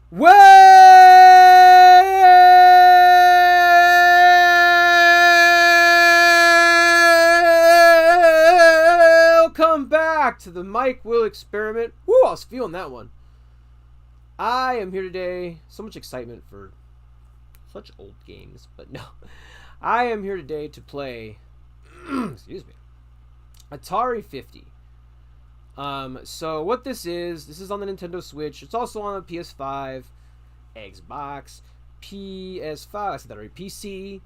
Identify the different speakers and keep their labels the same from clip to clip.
Speaker 1: Welcome back to the Mike Will experiment. Woo, I was feeling that one. I am here today. So much excitement for such old games, but no. I am here today to play, excuse me, Atari 50. So what this is on the Nintendo Switch. It's also on the PS5, Xbox, PS5, I said that already, PC,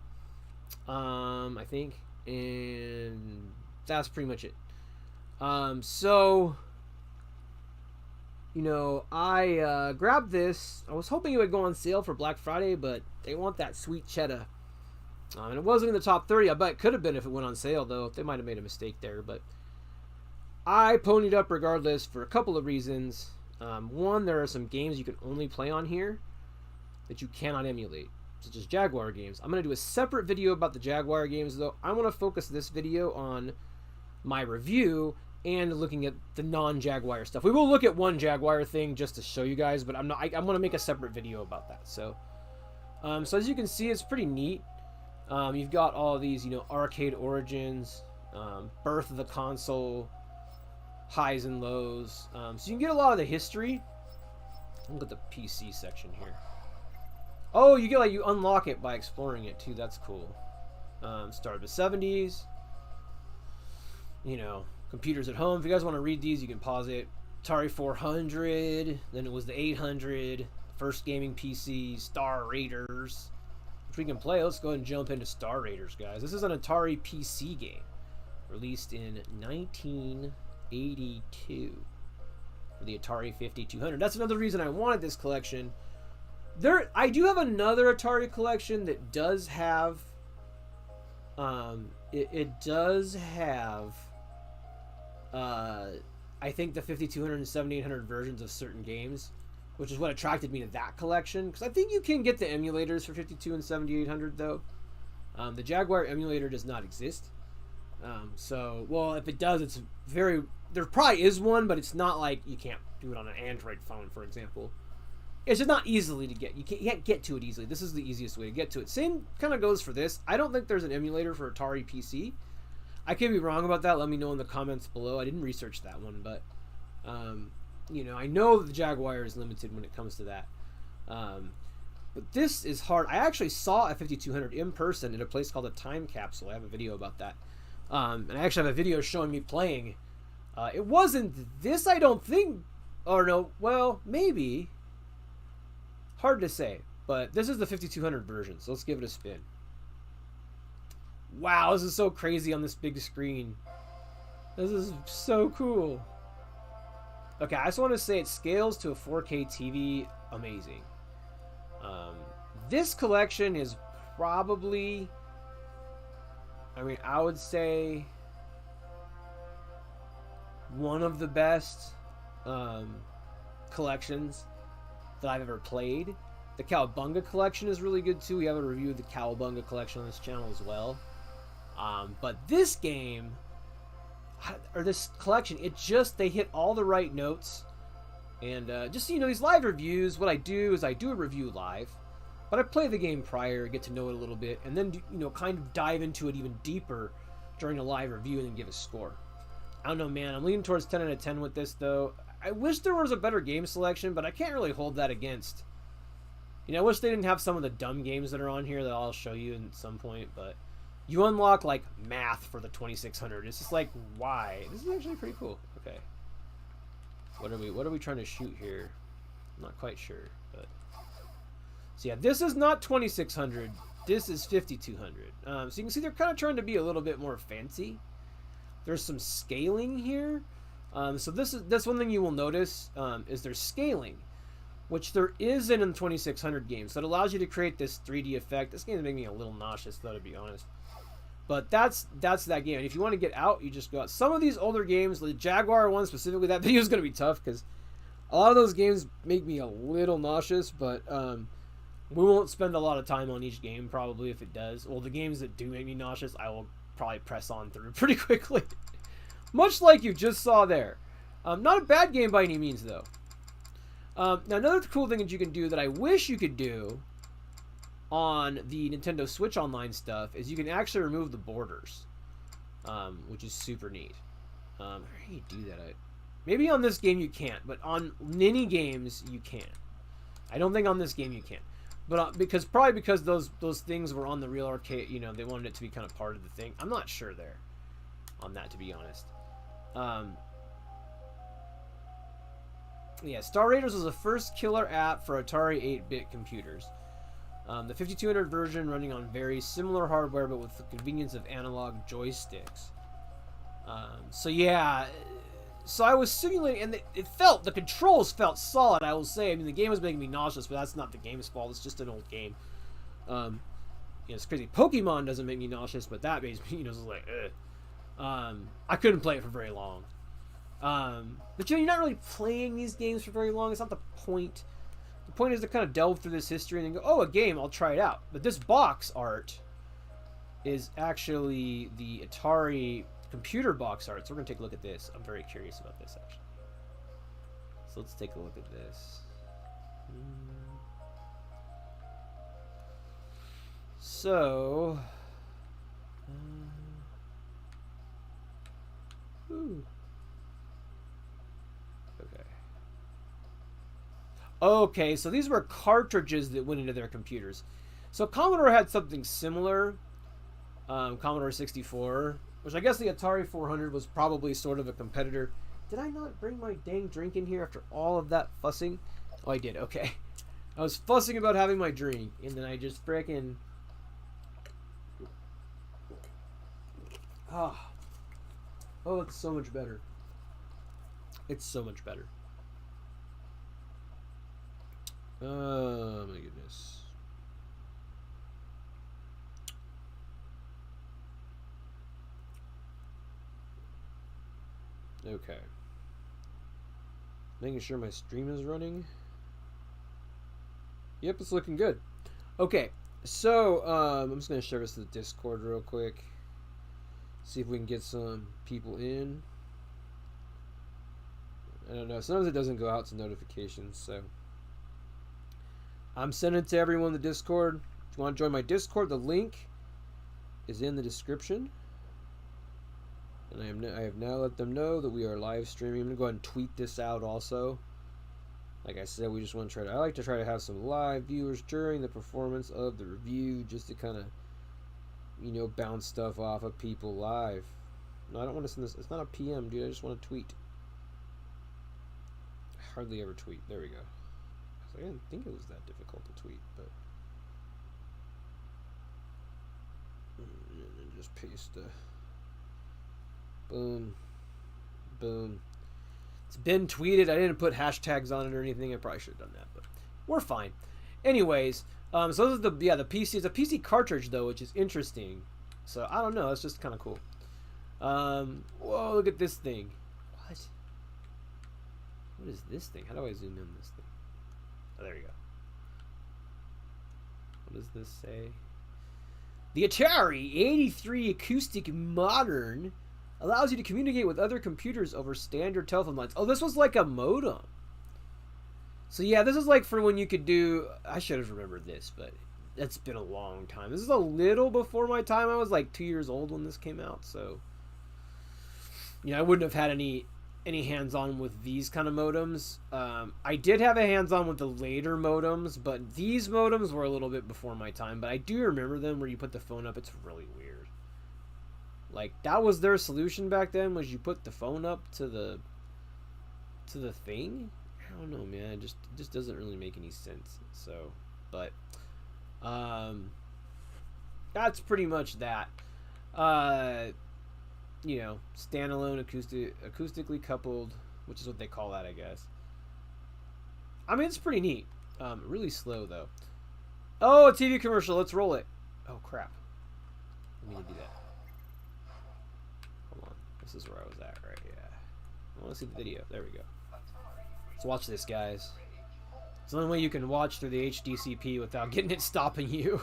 Speaker 1: I think, and that's pretty much it. So, you know, I grabbed this. I was hoping it would go on sale for Black Friday, but they want that sweet cheddar. And it wasn't in the top 30. I bet it could have been if it went on sale, though. They might have made a mistake there, but I ponied up regardless for a couple of reasons. One, there are some games you can only play on here that you cannot emulate, such as Jaguar games. I'm going to do a separate video about the Jaguar games, though. I want to focus this video on my review and looking at the non-Jaguar stuff. We will look at one Jaguar thing just to show you guys, but I'm going to make a separate video about that. So as you can see, it's pretty neat. You've got all of these, arcade origins, birth of the console, highs and lows. So you can get a lot of the history. Look at the PC section here. Oh, you unlock it by exploring it too. That's cool. Start of the 70s. Computers at home. If you guys want to read these, you can pause it. Atari 400. Then it was the 800. First gaming PC. Star Raiders. Which we can play. Let's go ahead and jump into Star Raiders, guys. This is an Atari PC game. Released in 1982. For the Atari 5200. That's another reason I wanted this collection. I do have another Atari collection that does have... It does have... I think the 5200 and 7800 versions of certain games, which is what attracted me to that collection, because I think you can get the emulators for 52 and 7800 though. The Jaguar emulator does not exist. Well, if it does, it's very... There probably is one, but it's not like you can't do it on an Android phone, for example. It's just not easily to get. You can't get to it easily. This is the easiest way to get to it. Same kind of goes for this. I don't think there's an emulator for Atari PC. I could be wrong about that. Let me know in the comments below. I didn't research that one, but I know the Jaguar is limited when it comes to that. But this is hard. I actually saw a 5200 in person at a place called a Time Capsule. I have a video about that. And I actually have a video showing me playing. It wasn't this, I don't think. Or no, well, maybe. Hard to say. But this is the 5200 version, so let's give it a spin. Wow, this is so crazy on this big screen. This is so cool. Okay, I just want to say it scales to a 4K TV. Amazing. This collection is probably... I would say... one of the best collections that I've ever played. The Cowabunga collection is really good too. We have a review of the Cowabunga collection on this channel as well. But this game, or this collection, they hit all the right notes. And just so you know, these live reviews, what I do is I do a review live, but I play the game prior, get to know it a little bit, and then kind of dive into it even deeper during a live review and then give a score. I don't know, man. I'm leaning towards 10 out of 10 with this, though. I wish there was a better game selection, but I can't really hold that against. I wish they didn't have some of the dumb games that are on here that I'll show you at some point, but you unlock, like, math for the 2600. It's just like, why? This is actually pretty cool. Okay. What are we trying to shoot here? I'm not quite sure, but... So, yeah, this is not 2600. This is 5200. So you can see they're kind of trying to be a little bit more fancy. There's some scaling here. So that's one thing you will notice is there's scaling, which there isn't in the 2600 games. So it allows you to create this 3D effect. This game is making me a little nauseous, though, to be honest. But that's that game. And if you want to get out, you just go out. Some of these older games, the Jaguar one specifically, that video is going to be tough because a lot of those games make me a little nauseous. But we won't spend a lot of time on each game, probably, if it does. Well, the games that do make me nauseous, I will probably press on through pretty quickly. Much like you just saw there. Not a bad game by any means, though. Now, another cool thing that you can do that I wish you could do on the Nintendo Switch Online stuff is you can actually remove the borders, which is super neat. How do you do that? Maybe on this game you can't, but on mini games you can. I don't think on this game you can, but because those things were on the real arcade, you know, they wanted it to be kind of part of the thing. I'm not sure there on that, to be honest. Yeah, Star Raiders was the first killer app for Atari 8-bit computers. The 5200 version running on very similar hardware, but with the convenience of analog joysticks. So yeah, so I was simulating, and the controls felt solid, I will say. I mean, the game was making me nauseous, but that's not the game's fault. It's just an old game. You know, it's crazy. Pokemon doesn't make me nauseous, but that makes me, you know, it's like, ugh. I couldn't play it for very long. But you know, you're not really playing these games for very long. It's not the point. The point is to kind of delve through this history and then go, oh, a game, I'll try it out. But this box art is actually the Atari computer box art. So we're going to take a look at this. I'm very curious about this, actually. So let's take a look at this. So... ooh. Okay, so these were cartridges that went into their computers. So Commodore had something similar. Commodore 64, which I guess the Atari 400 was probably sort of a competitor. Did I not bring my dang drink in here after all of that fussing? Oh, I did. Okay. I was fussing about having my drink, and then I just frickin'... Oh, it's so much better. It's so much better. Oh my goodness. Okay. Making sure my stream is running. Yep, it's looking good. Okay, so I'm just gonna share this to the Discord real quick. See if we can get some people in. I don't know. Sometimes it doesn't go out to notifications, so I'm sending it to everyone in the Discord. If you want to join my Discord, the link is in the description. And I have now let them know that we are live streaming. I'm going to go ahead and tweet this out also. Like I said, we just want to I like to try to have some live viewers during the performance of the review, just to kind of, you know, bounce stuff off of people live. No, I don't want to send this. It's not a PM, dude. I just want to tweet. I hardly ever tweet. There we go. I didn't think it was that difficult to tweet, but and just paste boom, boom. It's been tweeted. I didn't put hashtags on it or anything. I probably should have done that, but we're fine. Anyways, so this is the PC. It's a PC cartridge though, which is interesting. So I don't know. It's just kind of cool. Whoa! Look at this thing. What is this thing? How do I zoom in this thing? Oh, there we go. What does this say? The Atari 83 Acoustic Modern allows you to communicate with other computers over standard telephone lines. Oh, this was like a modem. So yeah, this is like for when you could do... I should have remembered this, but it's been a long time. This is a little before my time. I was like 2 years old when this came out, so... you know, I wouldn't have had any hands-on with these kind of modems. I did have a hands-on with the later modems, but these modems were a little bit before my time. But I do remember them where you put the phone up. It's really weird. Like, that was their solution back then, was you put the phone up to the thing. I don't know, man. It just doesn't really make any sense. So, but that's pretty much that. You know, standalone acoustically coupled, which is what they call that, I guess. I mean, it's pretty neat. Really slow though. Oh, a TV commercial. Let's roll it. Oh crap. Let me do that. Hold on. This is where I was at, right? Yeah. I want to see the video. There we go. Let's watch this, guys. It's the only way you can watch through the HDCP without getting it stopping you.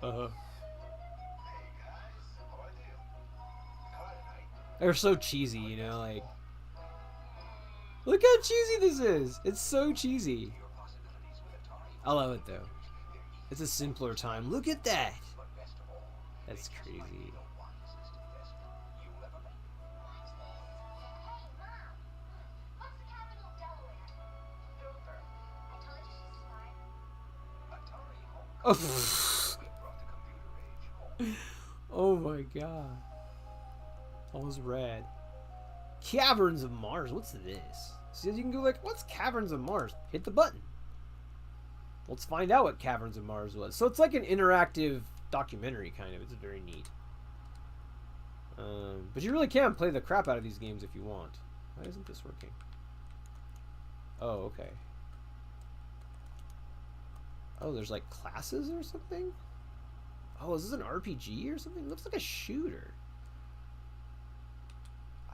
Speaker 1: Uh-huh. They're so cheesy, you know, like... Look how cheesy this is! It's so cheesy. I love it, though. It's a simpler time. Look at that! That's crazy. Oh, oh my god. Almost red. Caverns of Mars. What's this? See, you can go like, what's Caverns of Mars? Hit the button. Let's find out what Caverns of Mars was. So it's like an interactive documentary, kind of. It's very neat. But you really can play the crap out of these games if you want. Why isn't this working? Oh, okay. Oh, there's like classes or something? Oh, is this an RPG or something? It looks like a shooter.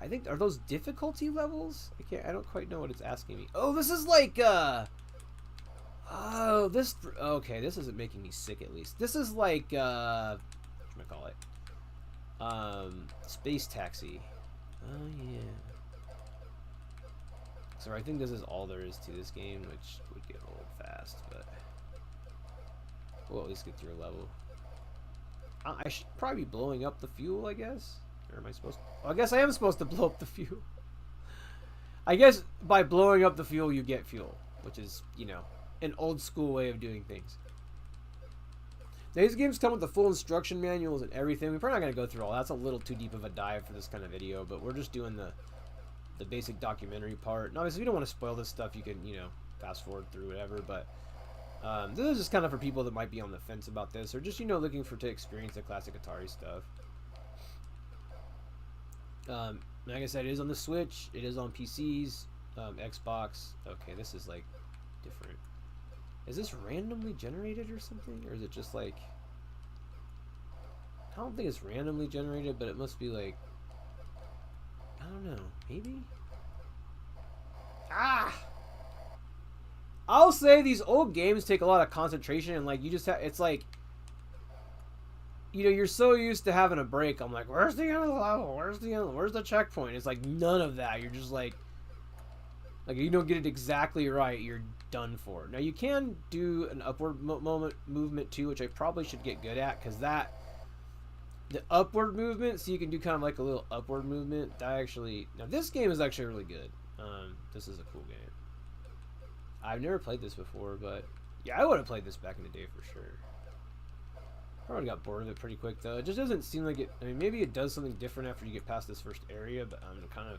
Speaker 1: I think, are those difficulty levels? I don't quite know what it's asking me. Oh, this is like, oh, this, okay, this isn't making me sick at least. This is like, whatchamacallit? Space Taxi. Oh, yeah. So I think this is all there is to this game, which would get old fast, but we'll at least get through a level. I should probably be blowing up the fuel, I guess. Or am I supposed to? Well, I guess I am supposed to blow up the fuel. I guess by blowing up the fuel, you get fuel, which is, you know, an old school way of doing things. Now, these games come with the full instruction manuals and everything. We're probably not going to go through all that. That's a little too deep of a dive for this kind of video, but we're just doing the basic documentary part. And obviously, if you don't want to spoil this stuff, you can, you know, fast forward through whatever, but this is just kind of for people that might be on the fence about this, or just, you know, looking to experience the classic Atari stuff. Like I said, it is on the Switch, it is on PCs, Xbox. Okay, this is like different. Is this randomly generated or something? Or is it just like, I don't think it's randomly generated, but it must be like, I don't know, maybe? Ah! I'll say these old games take a lot of concentration, and like you just have, it's like, you know, you're so used to having a break. I'm like, where's the end of the level? Where's the end? Where's the checkpoint? It's like none of that. You're just like if you don't get it exactly right, you're done for. Now you can do an upward movement too, which I probably should get good at, because the upward movement, so you can do kind of like a little upward movement. That actually, now this game is actually really good. This is a cool game. I've never played this before, but yeah, I would have played this back in the day for sure. Probably got bored of it pretty quick though. It just doesn't seem like it. I mean, maybe it does something different after you get past this first area, but I'm kind of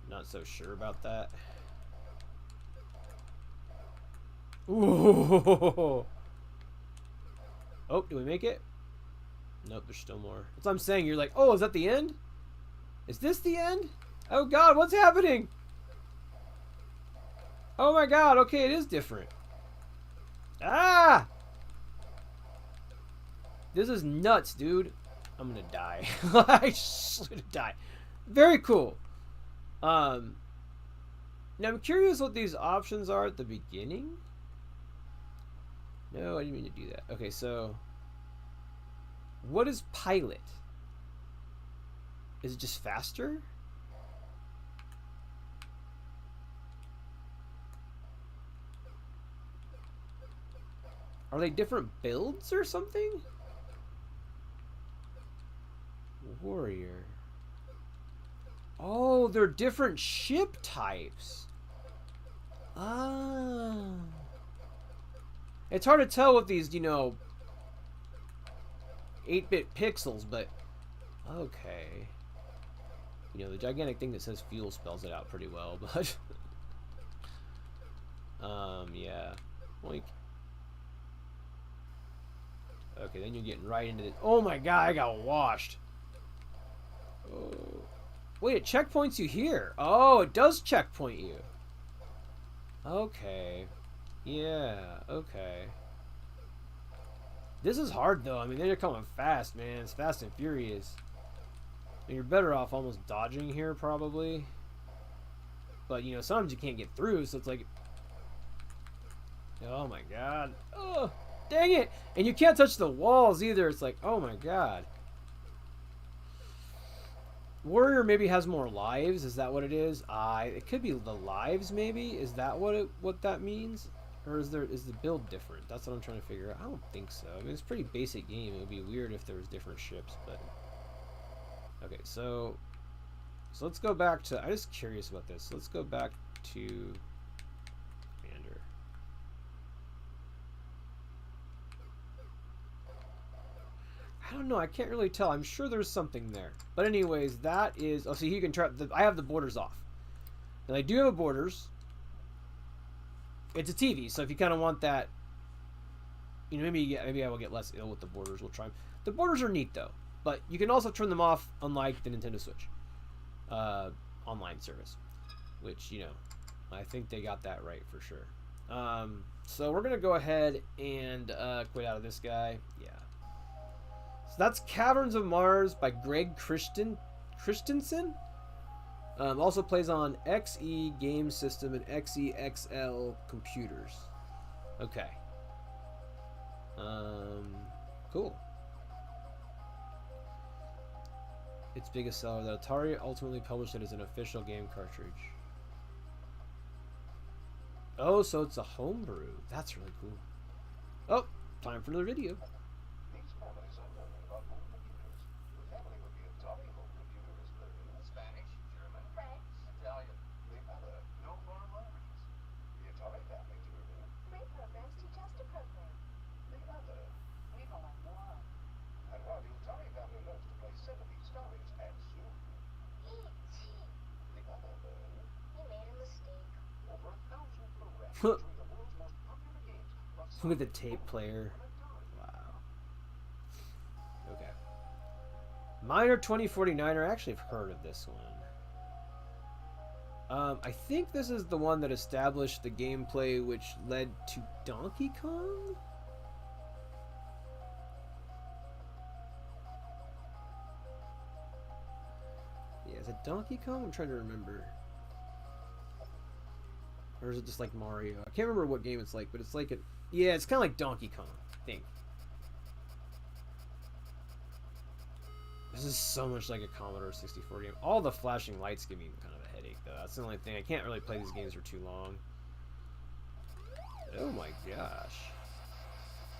Speaker 1: not so sure about that. Ooh. Oh, do we make it? Nope, there's still more. That's what I'm saying. You're like, oh, is that the end? Is this the end? Oh God, what's happening? Oh my God. Okay, it is different. Ah! This is nuts, dude. I'm gonna die. I should die. Very cool. Now I'm curious what these options are at the beginning. No, I didn't mean to do that. Okay, so what is pilot? Is it just faster? Are they different builds or something? Warrior. Oh, they're different ship types. Ah. It's hard to tell with these, you know, 8-bit pixels, but okay. You know, the gigantic thing that says fuel spells it out pretty well, but yeah. Like, okay, then you're getting right into this. Oh my God, I got washed. Oh. Wait, it checkpoints you here. Oh, it does checkpoint you. Okay. Yeah, okay. This is hard, though. I mean, they're coming fast, man. It's fast and furious. And you're better off almost dodging here, probably. But, you know, sometimes you can't get through, so it's like... Oh my god. Oh, dang it! And you can't touch the walls either. It's like, oh my god. Warrior maybe has more lives. Is that what it is? It could be the lives, maybe. Is that what that means? Or is the build different? That's what I'm trying to figure out. I don't think so. I mean, it's a pretty basic game. It would be weird if there was different ships, but... Okay, so let's go back to... I'm just curious about this. Let's go back to Commander. I don't know. I can't really tell. I'm sure there's something there. But anyways, that is... Oh, see, you can try... I have the borders off. And I do have borders. It's a TV, so if you kind of want that... You know, maybe I will get less ill with the borders. We'll try. The borders are neat, though. But you can also turn them off, unlike the Nintendo Switch online service. Which, you know, I think they got that right for sure. So we're going to go ahead and quit out of this guy. Yeah. So that's Caverns of Mars by Greg Christensen. Also plays on XE Game System and XEXL computers. Okay. Cool. Its biggest seller, the Atari ultimately published it as an official game cartridge. Oh, so it's a homebrew. That's really cool. Oh, time for another video. Look at the tape player. Wow. Okay. Miner 2049. I actually have heard of this one. I think this is the one that established the gameplay which led to Donkey Kong? Yeah, is it Donkey Kong? I'm trying to remember. Or is it just like Mario? I can't remember what game it's like, but it's like yeah, it's kind of like Donkey Kong, I think. This is so much like a Commodore 64 game. All the flashing lights give me kind of a headache, though. That's the only thing. I can't really play these games for too long. Oh my gosh.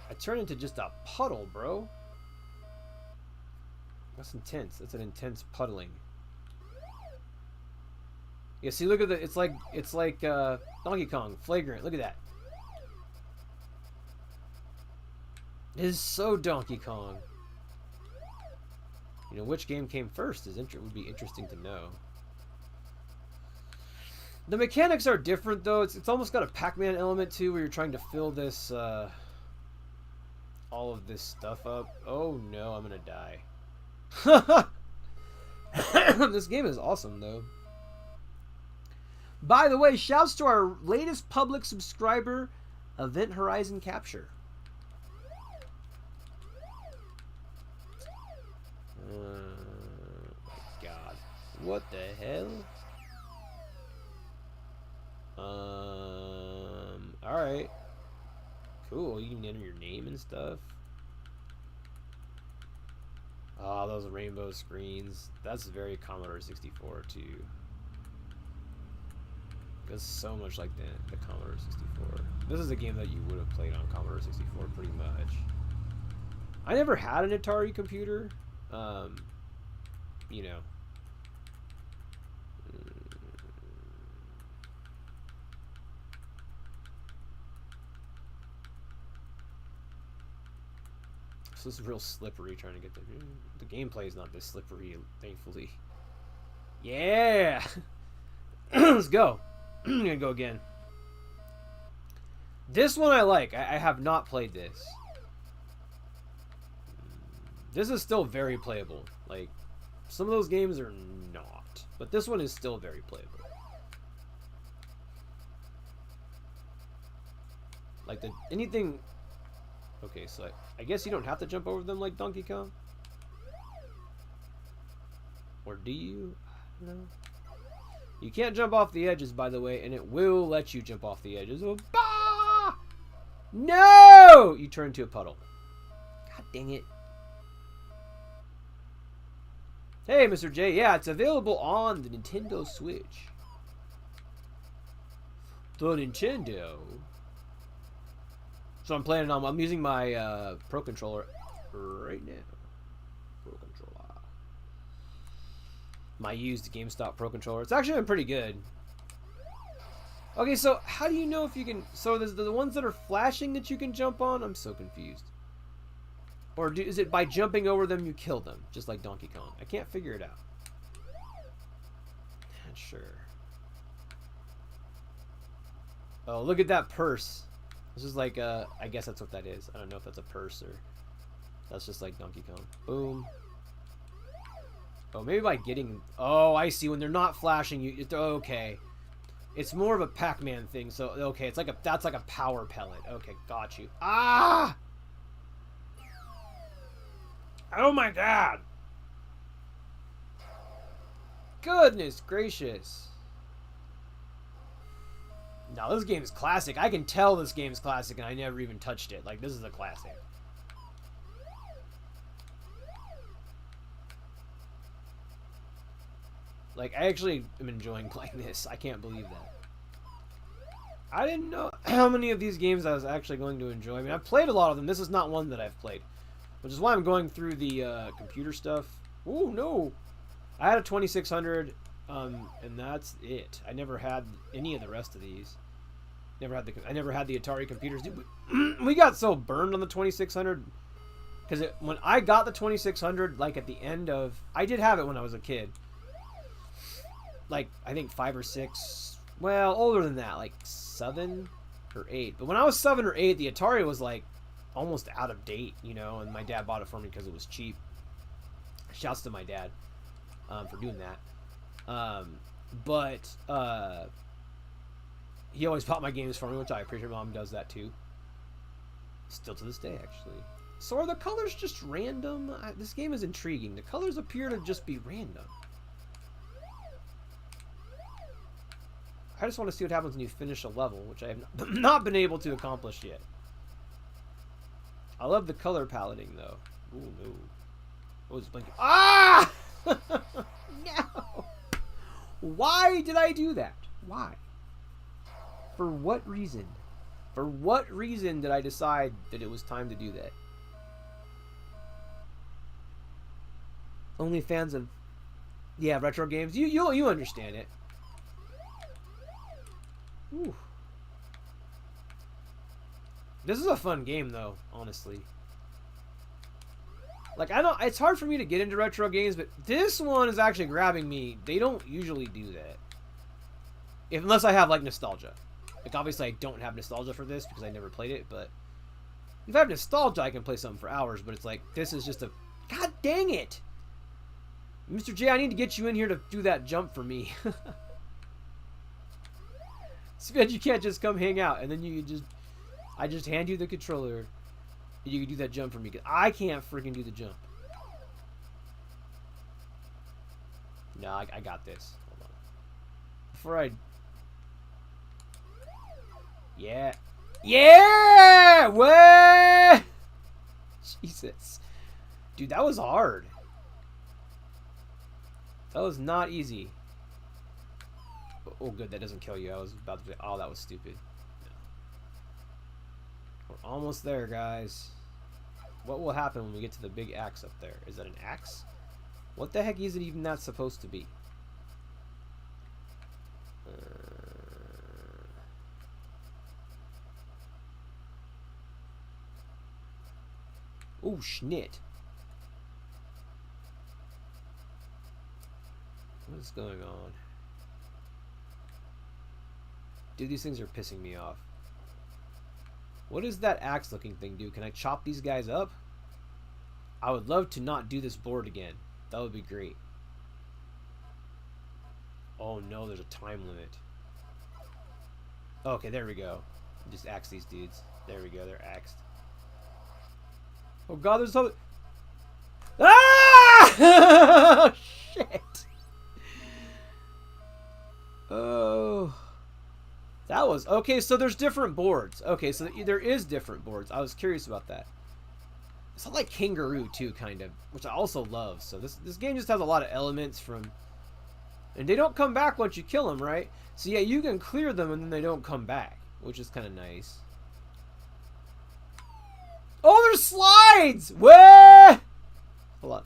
Speaker 1: I turned into just a puddle, bro. That's intense. That's an intense puddling. Yeah, see, look at the... It's like Donkey Kong. Flagrant. Look at that. It is so Donkey Kong. You know, which game came first would be interesting to know. The mechanics are different, though. It's almost got a Pac-Man element, too, where you're trying to fill this, all of this stuff up. Oh, no, I'm gonna die. This game is awesome, though. By the way, shouts to our latest public subscriber, Event Horizon Capture. My God. What the hell? Alright. Cool, you can enter your name and stuff. Oh, those rainbow screens. That's very Commodore 64 too. It's so much like the Commodore 64. This is a game that you would have played on Commodore 64 pretty much. I never had an Atari computer. You know. So this is real slippery trying to get the gameplay is not this slippery, thankfully. Yeah! Let's go. I'm gonna go again. This one I like. I have not played this. This is still very playable. Like, some of those games are not. But this one is still very playable. Like, anything... Okay, so I guess you don't have to jump over them like Donkey Kong? Or do you? I don't know. You can't jump off the edges, by the way, and it will let you jump off the edges. Oh, bah! No! You turn into a puddle. God dang it. Hey, Mr. J. Yeah, it's available on the Nintendo Switch. The Nintendo. So I'm playing it on. I'm using my Pro Controller right now. Pro Controller. My used GameStop Pro Controller. It's actually been pretty good. Okay, so how do you know if you can... So there's the ones that are flashing that you can jump on? I'm so confused. Or is it by jumping over them you kill them? Just like Donkey Kong. I can't figure it out. Not sure. Oh, look at that purse. This is like I guess that's what that is. I don't know if that's a purse or... That's just like Donkey Kong. Boom. Oh, maybe by getting... Oh, I see. When they're not flashing you... Okay. It's more of a Pac-Man thing. So, okay. It's like a... That's like a power pellet. Okay, got you. Ah! Oh my god! Goodness gracious. No, this game is classic. I can tell this game is classic and I never even touched it. Like, this is a classic. Like, I actually am enjoying playing this. I can't believe that. I didn't know how many of these games I was actually going to enjoy. I mean, I've played a lot of them. This is not one that I've played. Which is why I'm going through the computer stuff. Oh, no. I had a 2600, and that's it. I never had any of the rest of these. I never had the Atari computers. Dude, we got so burned on the 2600. Because when I got the 2600, like at the end of... I did have it when I was a kid. Like, I think 5 or 6, well, older than that, like 7 or 8. But when I was 7 or 8, the Atari was like almost out of date, you know, and my dad bought it for me because it was cheap. Shouts to my dad for doing that. But he always bought my games for me, which I appreciate. Mom does that too. Still to this day, actually. So are the colors just random? This game is intriguing. The colors appear to just be random. I just want to see what happens when you finish a level, which I have not been able to accomplish yet. I love the color paletting, though. Ooh, no. Oh, it's blinking. Ah! No! Why did I do that? Why? For what reason? For what reason did I decide that it was time to do that? Only fans of... Yeah, retro games. You understand it. Ooh. This is a fun game, though, honestly. Like, it's hard for me to get into retro games, but this one is actually grabbing me. They don't usually do that. Unless I have, like, nostalgia. Like, obviously I don't have nostalgia for this because I never played it, but... If I have nostalgia, I can play something for hours, but it's like, this is just a... God dang it! Mr. J, I need to get you in here to do that jump for me. Spence, you can't just come hang out and then I just hand you the controller and you can do that jump for me because I can't freaking do the jump. No, I got this. Hold on. Before I... Yeah. Yeah! What? Jesus. Dude, that was hard. That was not easy. Oh, good, that doesn't kill you. I was about to say, oh, that was stupid. No. We're almost there, guys. What will happen when we get to the big axe up there? Is that an axe? What the heck is it even that supposed to be? Oh, schnit. What is going on? Dude, these things are pissing me off. What does that axe looking thing do? Can I chop these guys up? I would love to not do this board again. That would be great. Oh no, there's a time limit. Okay, there we go. Just axe these dudes. There we go, they're axed. Oh god, there's something. Ah! Shit. Oh. That was... Okay, so there's different boards. Okay, so there is different boards. I was curious about that. It's like Kangaroo, too, kind of. Which I also love. So this game just has a lot of elements from... And they don't come back once you kill them, right? So yeah, you can clear them and then they don't come back. Which is kind of nice. Oh, there's slides! Where? Hold on.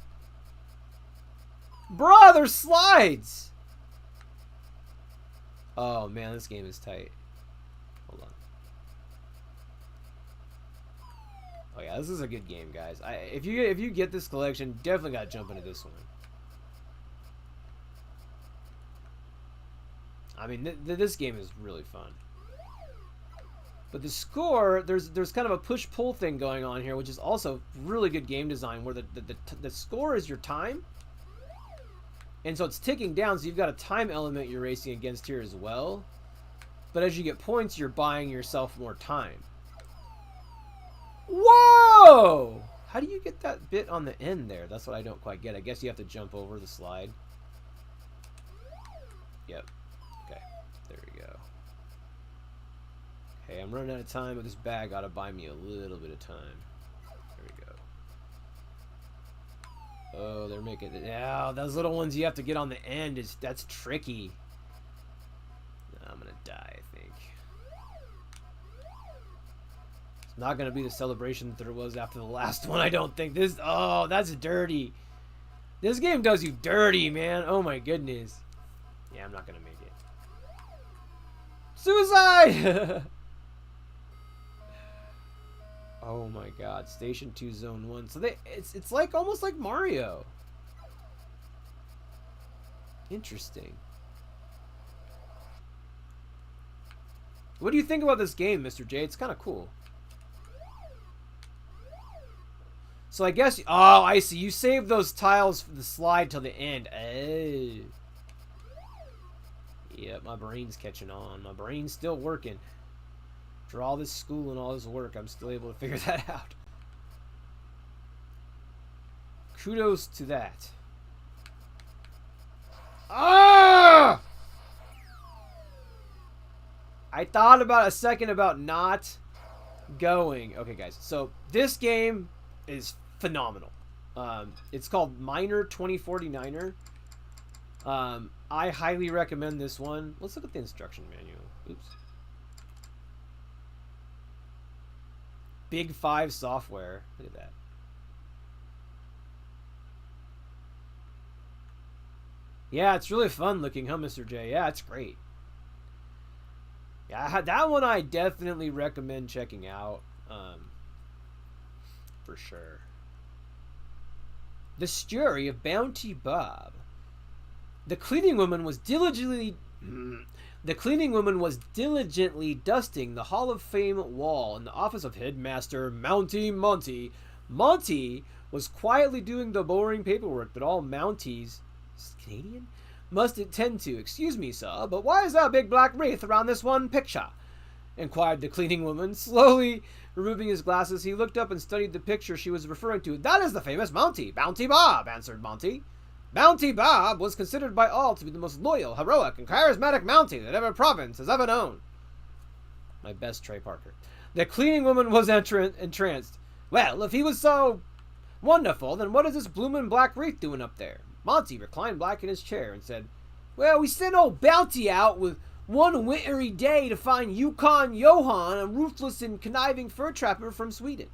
Speaker 1: Bruh, there's slides! Oh man, this game is tight. Hold on. Oh yeah, this is a good game, guys. If you get this collection, definitely gotta jump into this one. I mean, this game is really fun. But the score, there's kind of a push-pull thing going on here, which is also really good game design, where the score is your time. And so it's ticking down, so you've got a time element you're racing against here as well. But as you get points, you're buying yourself more time. Whoa! How do you get that bit on the end there? That's what I don't quite get. I guess you have to jump over the slide. Yep. Okay. There we go. Okay, I'm running out of time, but this bag ought to buy me a little bit of time. There we go. Oh, they're making it. Yeah, those little ones you have to get on the end. That's tricky. I'm gonna die, I think. It's not gonna be the celebration that there was after the last one, I don't think. Oh, that's dirty. This game does you dirty, man. Oh my goodness. Yeah, I'm not gonna make it. Suicide! Oh my god, Station 2 Zone 1. So it's like almost like Mario. Interesting. What do you think about this game, Mr. J? It's kind of cool. So I guess... Oh, I see. You save those tiles for the slide till the end. Oh. Yep, my brain's catching on. My brain's still working. For all this school and all this work, I'm still able to figure that out. Kudos to that. Ah! I thought about a second about not going. Okay, guys. So this game is phenomenal. It's called Miner 2049er. I highly recommend this one. Let's look at the instruction manual. Oops. Big 5 software. Look at that. Yeah, it's really fun looking, huh, Mr. J? Yeah, it's great. Yeah, that one I definitely recommend checking out. For sure. The Story of Bounty Bob. The cleaning woman was diligently dusting the Hall of Fame wall in the office of Headmaster Mountie Monty. Monty was quietly doing the boring paperwork that all Mounties, Canadian, must attend to. Excuse me, sir, but why is there a big black wreath around this one picture? Inquired the cleaning woman. Slowly removing his glasses, he looked up and studied the picture she was referring to. That is the famous Mountie, Bounty Bob, answered Monty. Bounty Bob was considered by all to be the most loyal, heroic, and charismatic Mountie that every province has ever known. My best Trey Parker. The cleaning woman was entranced. Well, if he was so wonderful, then what is this bloomin' black wreath doing up there? Monty reclined back in his chair and said, well, we sent old Bounty out with one wintry day to find Yukon Johan, a ruthless and conniving fur trapper from Sweden.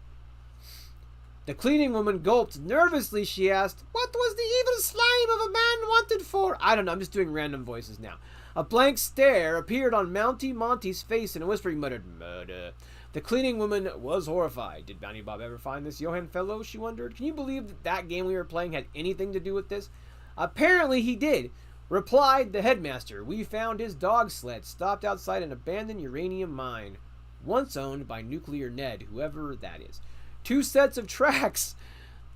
Speaker 1: The cleaning woman gulped. Nervously, she asked, what was the evil slime of a man wanted for? I don't know, I'm just doing random voices now. A blank stare appeared on Monty's face, and a whisper, he muttered, murder. The cleaning woman was horrified. Did Bounty Bob ever find this Johan fellow, she wondered. Can you believe that game we were playing had anything to do with this? Apparently he did, replied the headmaster. We found his dog sled stopped outside an abandoned uranium mine, once owned by Nuclear Ned, whoever that is. 2 sets of tracks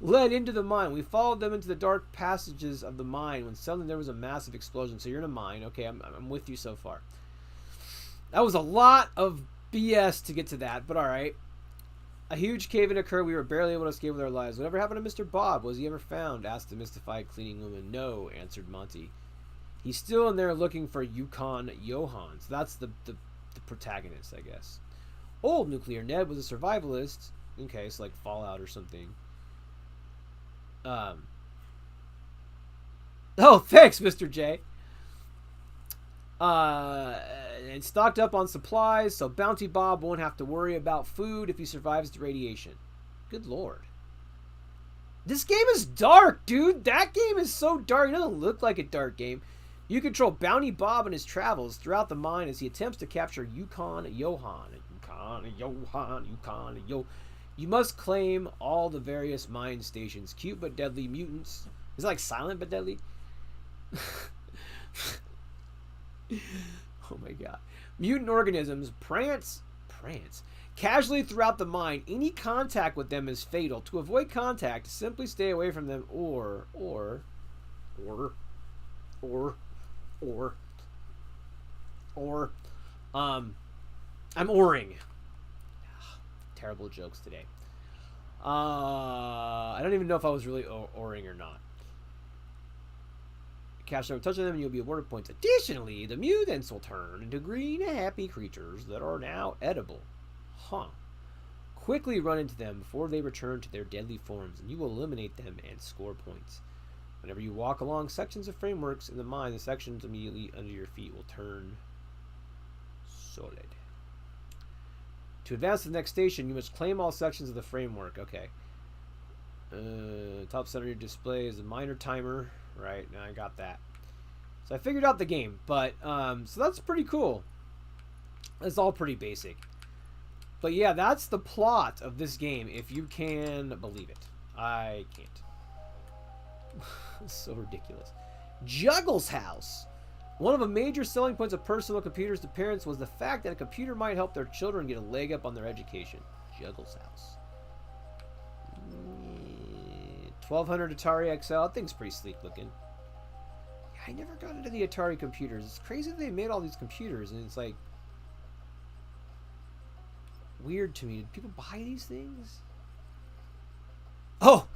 Speaker 1: led into the mine. We followed them into the dark passages of the mine when suddenly there was a massive explosion. So you're in a mine. Okay, I'm with you so far. That was a lot of BS to get to that, but alright. A huge cave-in occurred. We were barely able to escape with our lives. Whatever happened to Mr. Bob? Was he ever found? Asked the mystified cleaning woman. No, answered Monty. He's still in there looking for Yukon Johan. So that's the protagonist, I guess. Old Nuclear Ned was a survivalist. Okay, so like Fallout or something. Oh, thanks, Mr. J. And stocked up on supplies, so Bounty Bob won't have to worry about food if he survives the radiation. Good lord. This game is dark, dude. That game is so dark. It doesn't look like a dark game. You control Bounty Bob in his travels throughout the mine as he attempts to capture Yukon Johan. You must claim all the various mine stations. Cute but deadly mutants. Is it like silent but deadly? Oh my god. Mutant organisms prance casually throughout the mine. Any contact with them is fatal. To avoid contact, simply stay away from them or I'm oring. Terrible jokes today. I don't even know if I was really oring or not. Capture a touch of them and you'll be awarded points. Additionally, the mutants will turn into green happy creatures that are now edible. Huh. Quickly run into them before they return to their deadly forms, and you will eliminate them and score points. Whenever you walk along sections of frameworks in the mine, the sections immediately under your feet will turn solid. To advance to the next station, you must claim all sections of the framework. Okay. Top center of your display is a miner timer. Right, now I got that. So I figured out the game, but so that's pretty cool. It's all pretty basic. But yeah, that's the plot of this game, if you can believe it. I can't. It's so ridiculous. Juggles House. One of the major selling points of personal computers to parents was the fact that a computer might help their children get a leg up on their education. Juggles House. 1200 Atari XL. That thing's pretty sleek looking. Yeah, I never got into the Atari computers. It's crazy that they made all these computers, and it's like weird to me. Did people buy these things? Oh!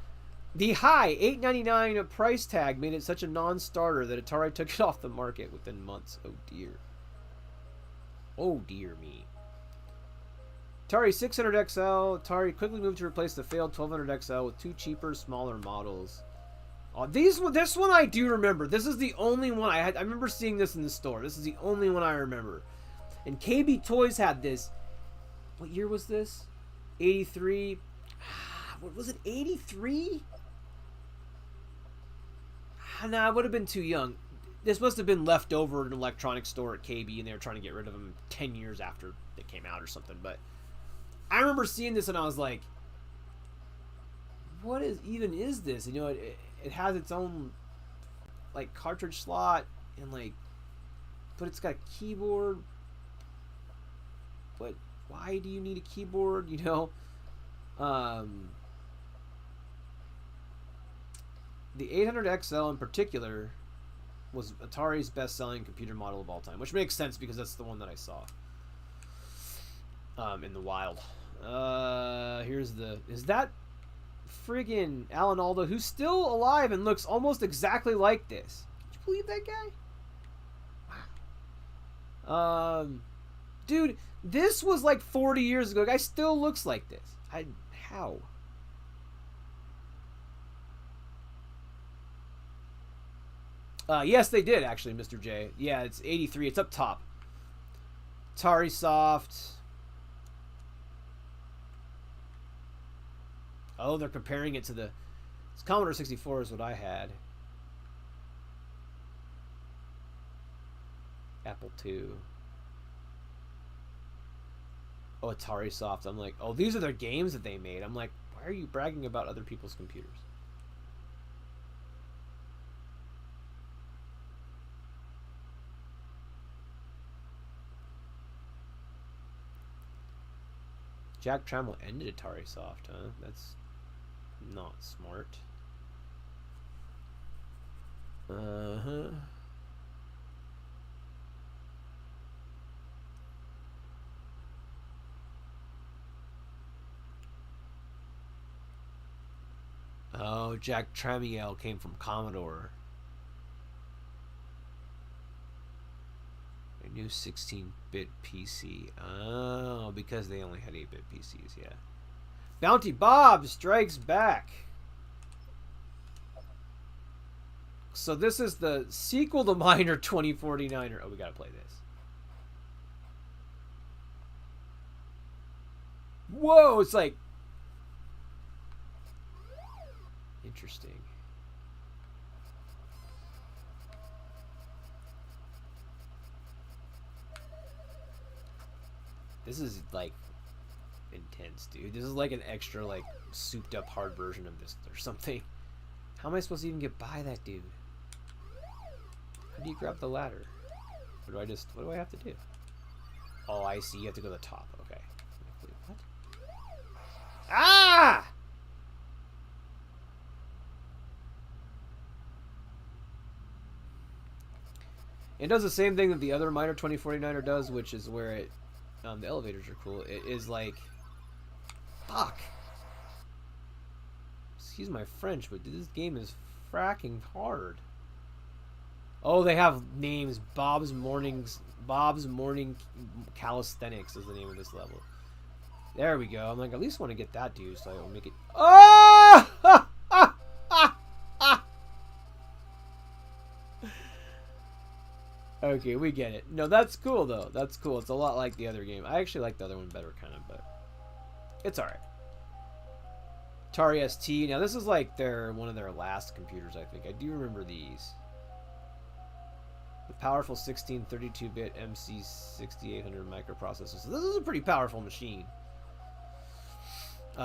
Speaker 1: The high $8.99 price tag made it such a non-starter that Atari took it off the market within months. Oh dear. Oh dear me. Atari 600 XL. Atari quickly moved to replace the failed 1200 XL with two cheaper, smaller models. Oh, this one I do remember. This is the only one I had. I remember seeing this in the store. This is the only one I remember. And KB Toys had this. What year was this? 83. What was it? 83? Nah, I would have been too young. This must have been left over at an electronics store at KB, and they were trying to get rid of them 10 years after they came out or something. But I remember seeing this and I was like, what is this? You know, it has its own like cartridge slot and like, but it's got a keyboard. But why do you need a keyboard? You know, the 800 XL in particular was Atari's best-selling computer model of all time, which makes sense because that's the one that I saw in the wild. Is that friggin' Alan Alda, who's still alive and looks almost exactly like this? Can you believe that guy? Wow. Dude, this was like 40 years ago. The guy still looks like this. How? Yes, they did, actually, Mr. J. Yeah, it's 83. It's up top. Atari Soft. Oh, they're comparing it to the... It's Commodore 64 is what I had. Apple II. Oh, Atari Soft. I'm like, oh, these are their games that they made. I'm like, why are you bragging about other people's computers? Jack Trammell ended Atari Soft, huh? That's not smart. Uh-huh. Oh, Jack Tramiel came from Commodore. new 16-bit PC. Oh, because they only had 8-bit PCs, yeah. Bounty Bob strikes back. So this is the sequel to Miner 2049er. Oh, we gotta play this. Whoa, it's like... Interesting. This is like intense, dude. This is like an extra, like, souped up hard version of this or something. How am I supposed to even get by that dude? How do you grab the ladder? What do I have to do? Oh, I see. You have to go to the top. Okay. Wait, what? Ah! It does the same thing that the other Miner 2049er does, which is where it... the elevators are cool. It is like... Fuck! Excuse my French, but this game is fracking hard. Oh, they have names. Bob's Morning Calisthenics is the name of this level. There we go. I'm like, at least want to get that dude, so I will make it... Oh! Okay, we get it. No, that's cool, though. That's cool. It's a lot like the other game. I actually like the other one better, kind of, but... It's alright. Atari ST. Now, this is like one of their last computers, I think. I do remember these. The powerful 1632-bit MC6800 microprocessor. So this is a pretty powerful machine.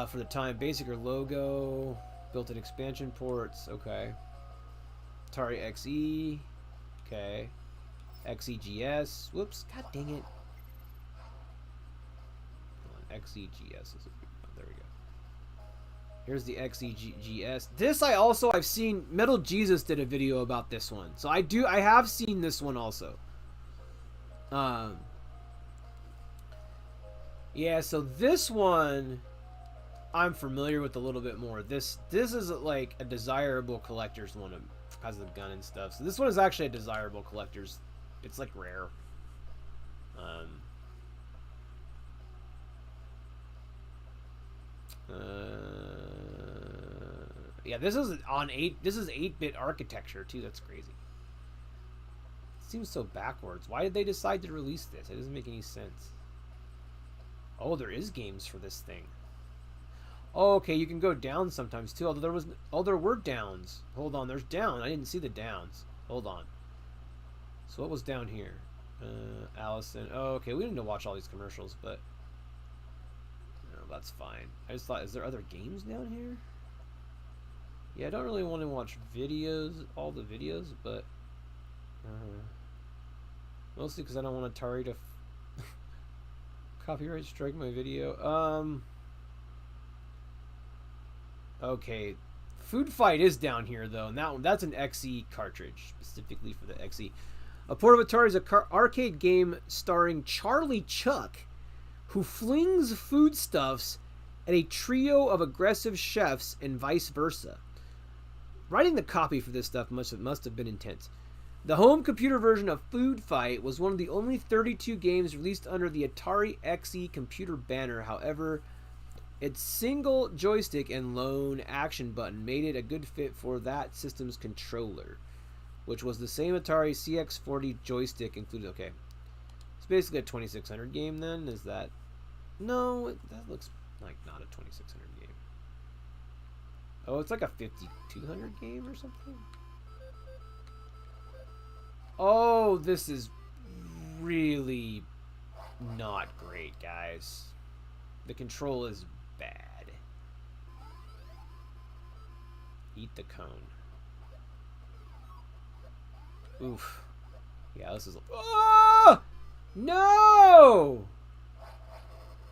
Speaker 1: For the time, basic or logo, built-in expansion ports. Okay. Atari XE. Okay. XEGS. Whoops. God dang it. Hold on. XEGS is a big one. There we go. Here's the XEGS. This I've seen. Metal Jesus did a video about this one. So I have seen this one also. Yeah, so this one I'm familiar with a little bit more. This is like a desirable collector's one because of the gun and stuff. So this one is actually a desirable collector's. It's like rare. Yeah, this is on 8. This is 8-bit architecture too. That's crazy. It seems so backwards. Why did they decide to release this? It doesn't make any sense. Oh, there is games for this thing. Oh, okay, you can go down sometimes too. Although there were downs. Hold on, there's down. I didn't see the downs. Hold on. So what was down here? Allison. Oh, okay, we didn't need to watch all these commercials, but no, that's fine. I just thought, is there other games down here? Yeah, I don't really want to watch videos, all the videos, but mostly because I don't want Atari to copyright strike my video. Okay, Food Fight is down here though, and that's an XE cartridge specifically for the XE. A Port of Atari is an arcade game starring Charlie Chuck, who flings foodstuffs at a trio of aggressive chefs and vice versa. Writing the copy for this stuff must have been intense. The home computer version of Food Fight was one of the only 32 games released under the Atari XE computer banner. However, its single joystick and lone action button made it a good fit for that system's controller, which was the same Atari CX40 joystick included. Okay, it's basically a 2600 game then. Is that? No, that looks like not a 2600 game. Oh, it's like a 5200 game or something. Oh, this is really not great, guys. The control is bad. Eat the cone. Oof. Yeah, this is... Oh! No!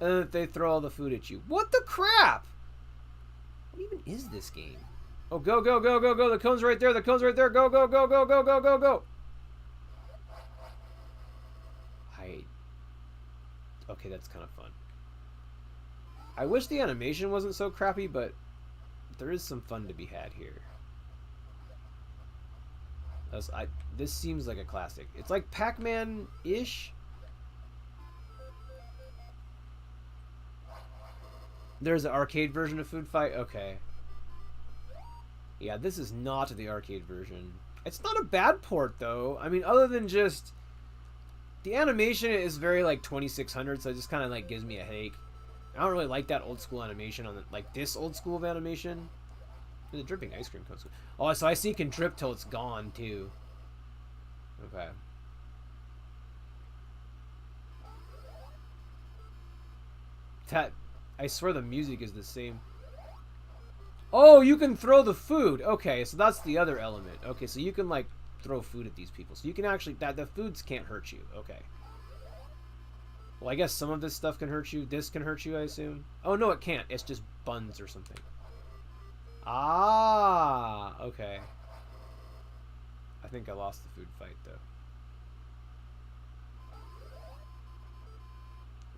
Speaker 1: And then they throw all the food at you. What the crap? What even is this game? Oh, go, go, go, go, go. The cone's right there. The cone's right there. Go, go, go, go, go, go, go, go. Okay, that's kind of fun. I wish the animation wasn't so crappy, but there is some fun to be had here. This seems like a classic. It's like Pac-Man-ish. There's an arcade version of Food Fight? Okay. Yeah, this is not the arcade version. It's not a bad port, though. I mean, other than just... The animation is very, like, 2600, so it just kind of, like, gives me a headache. I don't really like that old school animation on, like, this old school of animation. The dripping ice cream comes. Oh, so I see it can drip till it's gone, too. Okay. That... I swear the music is the same. Oh, you can throw the food. Okay, so that's the other element. Okay, so you can, like, throw food at these people. So you can actually... the foods can't hurt you. Okay. Well, I guess some of this stuff can hurt you. This can hurt you, I assume. Oh, no, it can't. It's just buns or something. Ah, okay. I think I lost the food fight, though.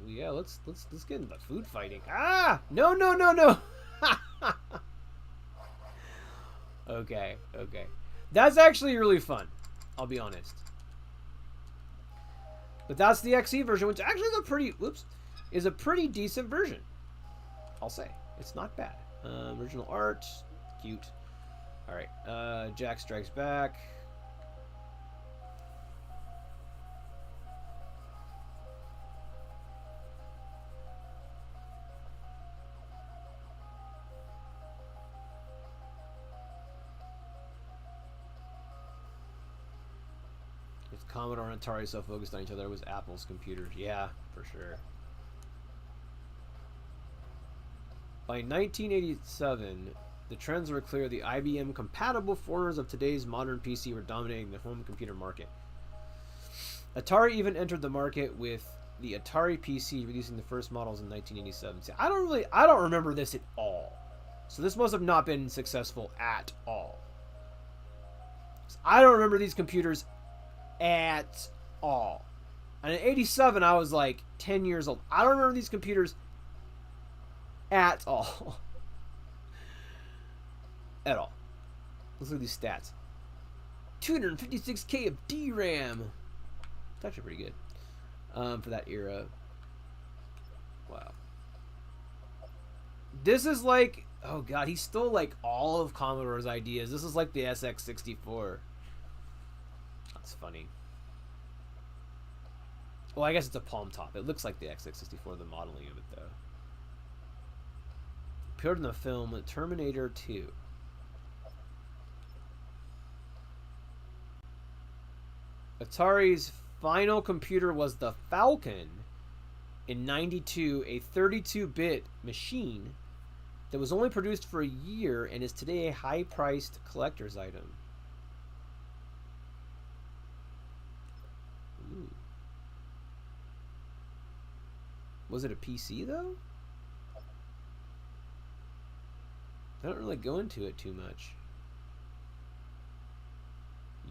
Speaker 1: Yeah, let's get into the food fighting. Ah! No, no, no, no! Okay, okay. That's actually really fun. I'll be honest. But that's the XE version, which actually is a pretty... Whoops. Is a pretty decent version. I'll say. It's not bad. Original art. Cute. Alright. Jack Strikes Back. Commodore and Atari so focused on each other. It was Apple's computers. Yeah, for sure. By 1987, the trends were clear. The IBM-compatible foreigners of today's modern PC were dominating the home computer market. Atari even entered the market with the Atari PC, releasing the first models in 1987. See, I don't remember this at all. So this must have not been successful at all. I don't remember these computers at all. And in 87, I was like 10 years old. I don't remember these computers at all. At all. Let's look at these stats. 256K of DRAM. It's actually pretty good for that era. Wow. This is like... Oh, God. He stole like all of Commodore's ideas. This is like the SX64. That's funny. Well, I guess it's a palm top. It looks like the XX64, the modeling of it, though. Appeared in the film Terminator 2. Atari's final computer was the Falcon in '92, a 32-bit machine that was only produced for a year and is today a high-priced collector's item. Ooh. Was it a PC, though? I don't really go into it too much.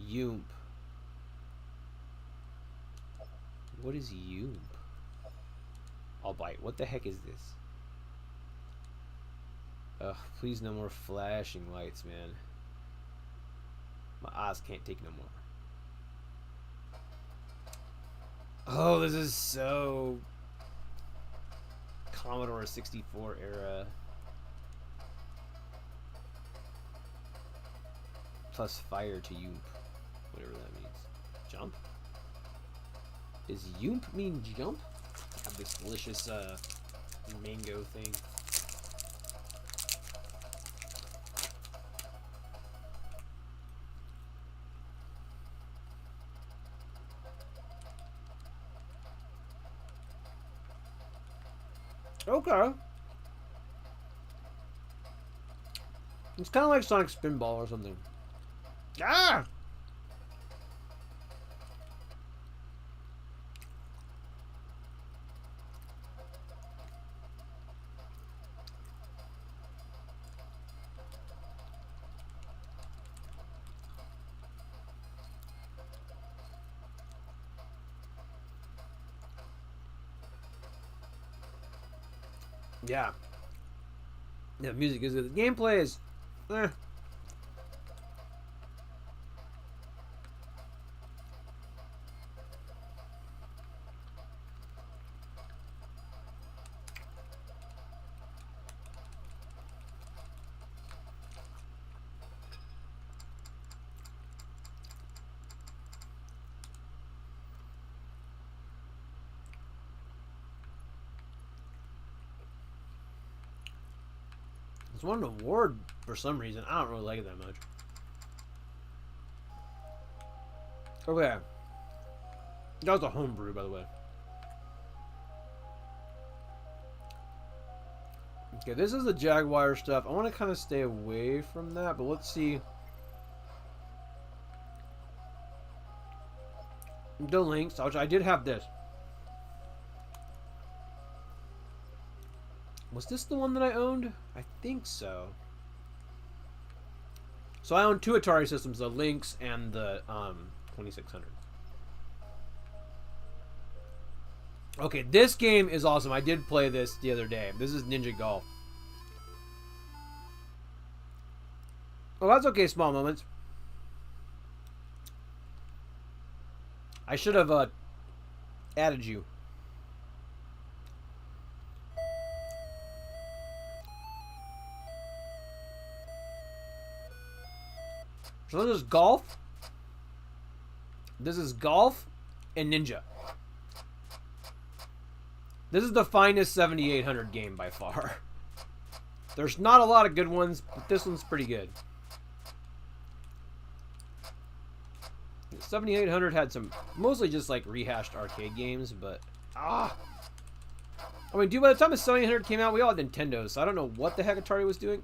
Speaker 1: Yoomp. What is Yoomp? I'll bite. What the heck is this? Ugh, please no more flashing lights, man. My eyes can't take no more. Oh, this is so... Commodore 64 era. Plus fire to Yoomp. Whatever that means. Jump? Does Yoomp mean jump? Have this delicious mango thing. Okay. It's kind of like Sonic Spinball or something. Ah! Yeah. Yeah, music is good. The gameplay is... It's won an award for some reason. I don't really like it that much. Okay. That was a homebrew, by the way. Okay, this is the Jaguar stuff. I want to kind of stay away from that, but let's see. The links, which I did have this. Was this the one that I owned? I think so. So I own two Atari systems, the Lynx and the 2600. Okay, this game is awesome. I did play this the other day. This is Ninja Golf. Oh, that's okay, small moments. I should have added you. So this is golf. This is golf and ninja. This is the finest 7800 game by far. There's not a lot of good ones, but this one's pretty good. The 7800 had some mostly just like rehashed arcade games, but I mean, dude, by the time the 7800 came out, we all had Nintendos, so I don't know what the heck Atari was doing.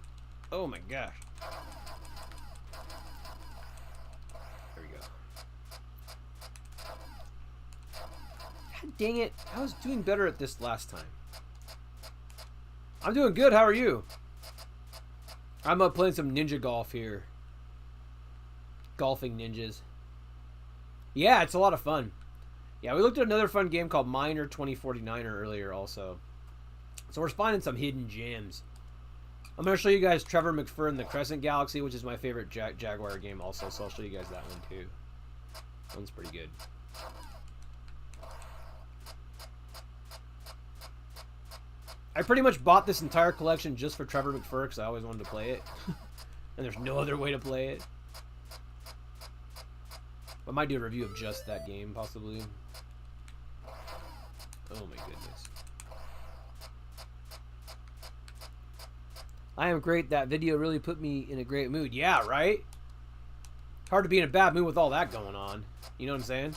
Speaker 1: Oh my gosh. There we go. God dang it. I was doing better at this last time. I'm doing good. How are you? I'm playing some ninja golf here. Golfing ninjas. Yeah, it's a lot of fun. Yeah, we looked at another fun game called Miner 2049er earlier also. So we're finding some hidden gems. I'm going to show you guys Trevor McFur and the Crescent Galaxy, which is my favorite Jaguar game also. So I'll show you guys that one too. That one's pretty good. I pretty much bought this entire collection just for Trevor McFur because I always wanted to play it. And there's no other way to play it. I might do a review of just that game, possibly. Oh my goodness. I am great. That video really put me in a great mood. Yeah, right? Hard to be in a bad mood with all that going on. You know what I'm saying?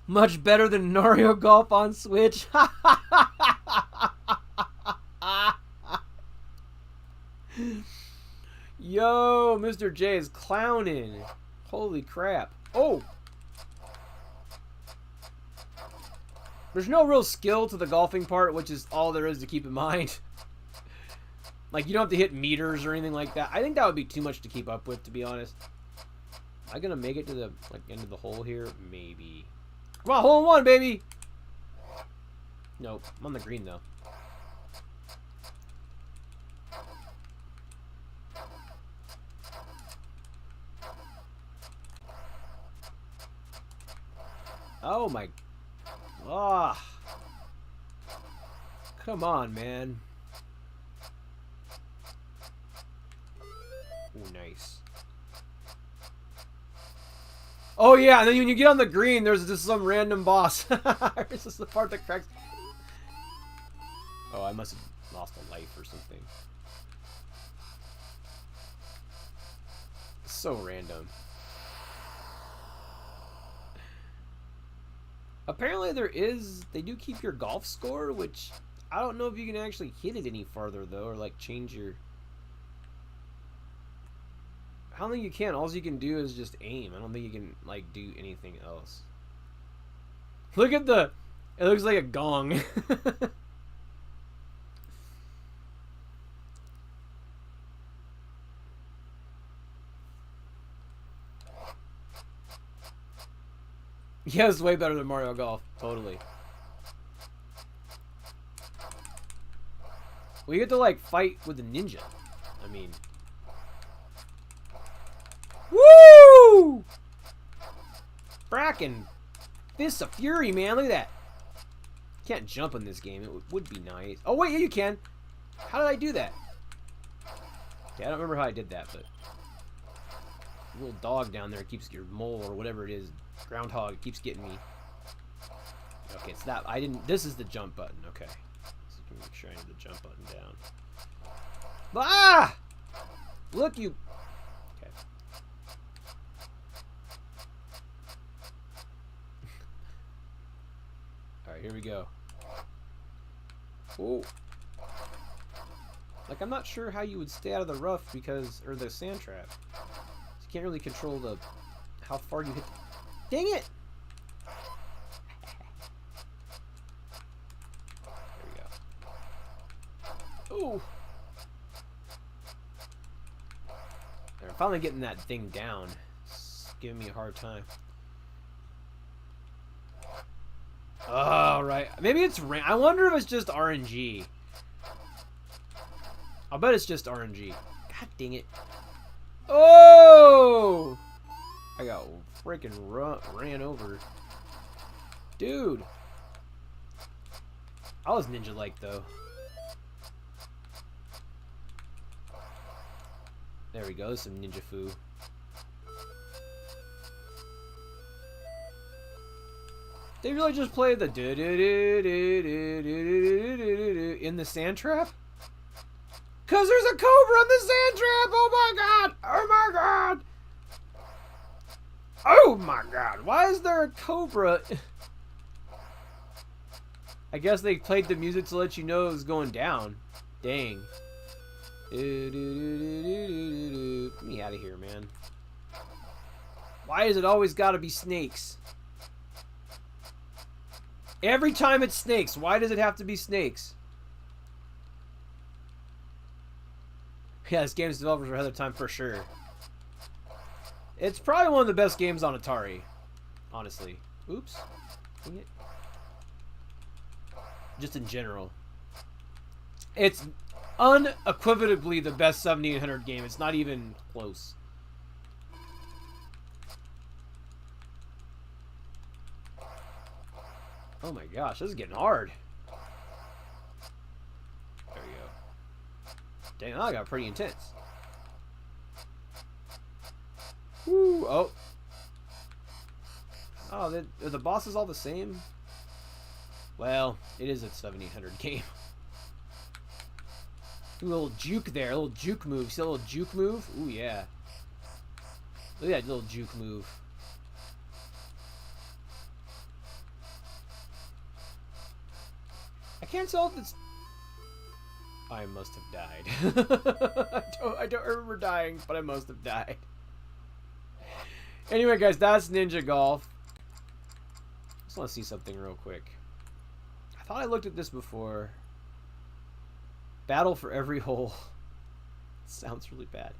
Speaker 1: Much better than Mario Golf on Switch. Yo, Mr. J is clowning. Holy crap. Oh! There's no real skill to the golfing part, which is all there is to keep in mind. Like, you don't have to hit meters or anything like that. I think that would be too much to keep up with, to be honest. Am I gonna make it to the end of the hole here? Maybe. Come on, hole in one, baby! Nope. I'm on the green, though. Oh my... Ah. Come on, man. Ooh, nice. Oh yeah, and then when you get on the green, there's just some random boss. This is the part that cracks. Oh, I must have lost a life or something. It's so random. Apparently they do keep your golf score, which I don't know if you can actually hit it any farther though, or like change your... I don't think you can. All you can do is just aim. I don't think you can like do anything else. Look at the... It looks like a gong. Yeah, it's way better than Mario Golf. Totally. We get to, like, fight with the ninja. I mean... Woo! Frackin' Fists of Fury, man. Look at that. Can't jump in this game. It would be nice. Oh, wait. Yeah, you can. How did I do that? Okay, I don't remember how I did that, but... The little dog down there keeps your mole or whatever it is. Groundhog keeps getting me. Okay, it's that. I didn't. This is the jump button. Okay. So you can make sure I need the jump button down. Ah! Look, you. Okay. All right, here we go. Oh. Like, I'm not sure how you would stay out of the rough because, or the sand trap. You can't really control the how far you hit. Dang it! There we go. Ooh. I'm finally getting that thing down. It's giving me a hard time. Oh, right. Maybe it's I wonder if it's just RNG. I'll bet it's just RNG. God dang it. Oh! I got freaking ran over. Dude. I was ninja-like, though. There we go. There's some ninja foo. They really just played the in the sand trap? Cause there's a cobra in the sand trap! Oh my god! Oh my god! Oh my god! Why is there a cobra? I guess they played the music to let you know it was going down. Dang. Get me out of here, man. Why is it always gotta be snakes? Every time it's snakes. Why does it have to be snakes? Yeah, this game's developers are ahead of time for sure. It's probably one of the best games on Atari. Honestly. Oops. Dang it. Just in general. It's unequivocally the best 7800 game. It's not even close. Oh my gosh, this is getting hard. There we go. Dang, that got pretty intense. Woo! Oh. Oh, are the bosses all the same? Well, it is a 7800 game. Ooh, a little juke there, a little juke move. See a little juke move? Ooh, yeah. Look at that little juke move. I can't tell if it's... I must have died. I don't remember dying, but I must have died. Anyway, guys, that's Ninja Golf. Just want to see something real quick. I thought I looked at this before. Battle for every hole. Sounds really bad.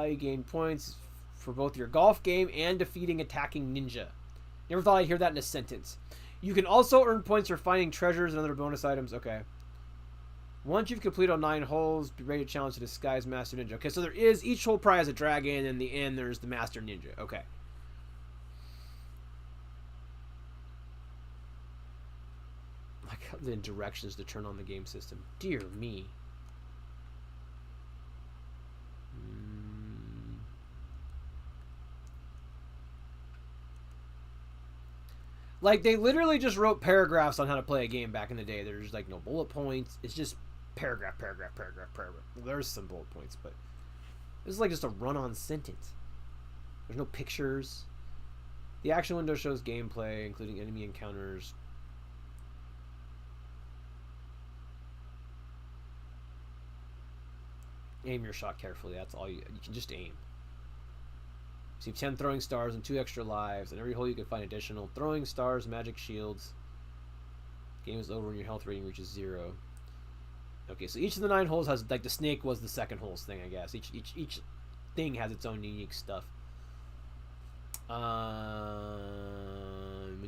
Speaker 1: You gain points for both your golf game and defeating attacking ninja. Never thought I'd hear that in a sentence. You can also earn points for finding treasures and other bonus items. Okay. Once you've completed all 9 holes, be ready to challenge the disguised Master Ninja. Okay, so there is, each hole probably has a dragon, and in the end, there's the Master Ninja. Okay. Like the directions to turn on the game system. Dear me. Like, they literally just wrote paragraphs on how to play a game back in the day. There's, like, no bullet points. It's just paragraph, paragraph, paragraph, paragraph. Well, there's some bullet points, but this is like just a run-on sentence. There's no pictures. The action window shows gameplay, including enemy encounters. Aim your shot carefully. That's all you can just aim. Receive 10 throwing stars and 2 extra lives. In every hole you can find additional throwing stars, magic shields. Game is over when your health rating reaches 0. Okay, so each of the 9 holes has, like, the snake was the second holes thing, I guess. Each thing has its own unique stuff. When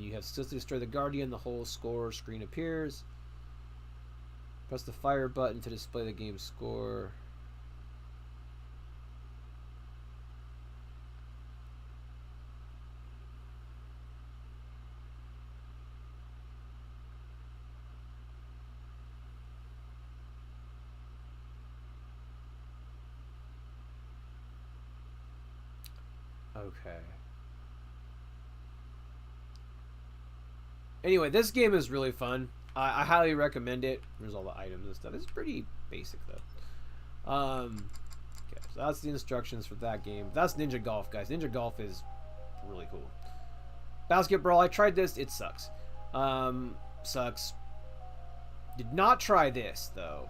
Speaker 1: you have successfully destroyed the guardian, the whole score screen appears. Press the fire button to display the game score. Okay. Anyway, this game is really fun. I highly recommend it. There's all the items and stuff. It's pretty basic though. Okay, so that's the instructions for that game. That's Ninja Golf, guys. Ninja Golf is really cool. Basketball, I tried this. It sucks. Sucks. Did not try this though.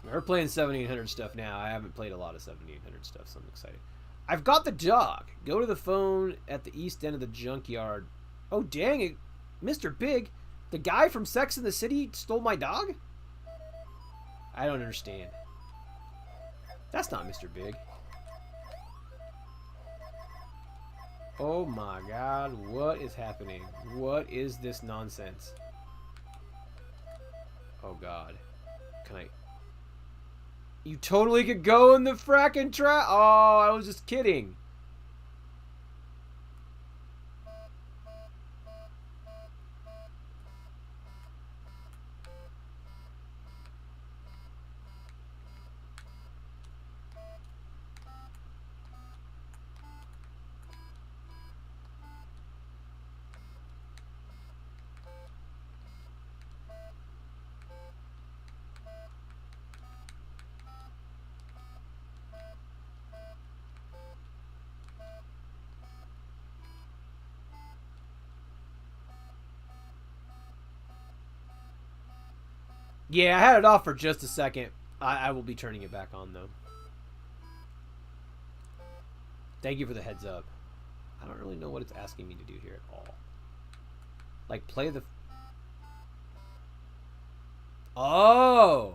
Speaker 1: We're playing 7800 stuff now. I haven't played a lot of 7800 stuff, so I'm excited. I've got the dog. Go to the phone at the east end of the junkyard. Oh, dang it. Mr. Big, the guy from Sex and the City stole my dog? I don't understand. That's not Mr. Big. Oh my god, what is happening? What is this nonsense? Oh god. Can I... You totally could go in the fracking trap. Oh, I was just kidding. Yeah, I had it off for just a second. I will be turning it back on, though. Thank you for the heads up. I don't really know what it's asking me to do here at all. Like, play the... Oh!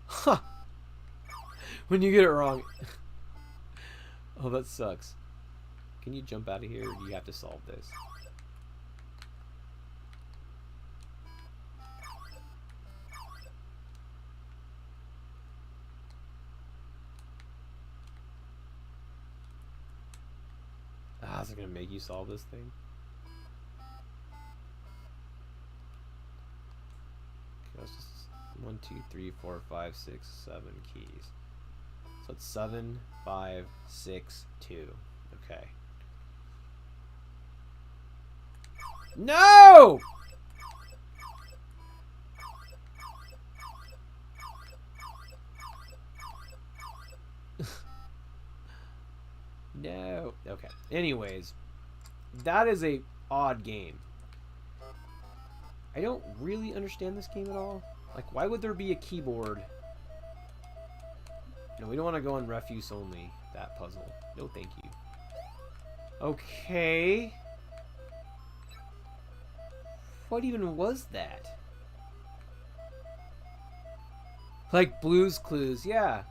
Speaker 1: Huh! When you get it wrong... Oh, that sucks. Can you jump out of here, or do you have to solve this? Ah, is it gonna make you solve this thing? Okay, let's just 1, 2, 3, 4, 5, 6, 7 keys. So it's 7, 5, 6, 2. Okay. No! No. Okay. Anyways, that is a odd game. I don't really understand this game at all. Like, why would there be a keyboard? No, we don't want to go on refuse only. That puzzle. No, thank you. Okay. What even was that? Like Blue's Clues, yeah.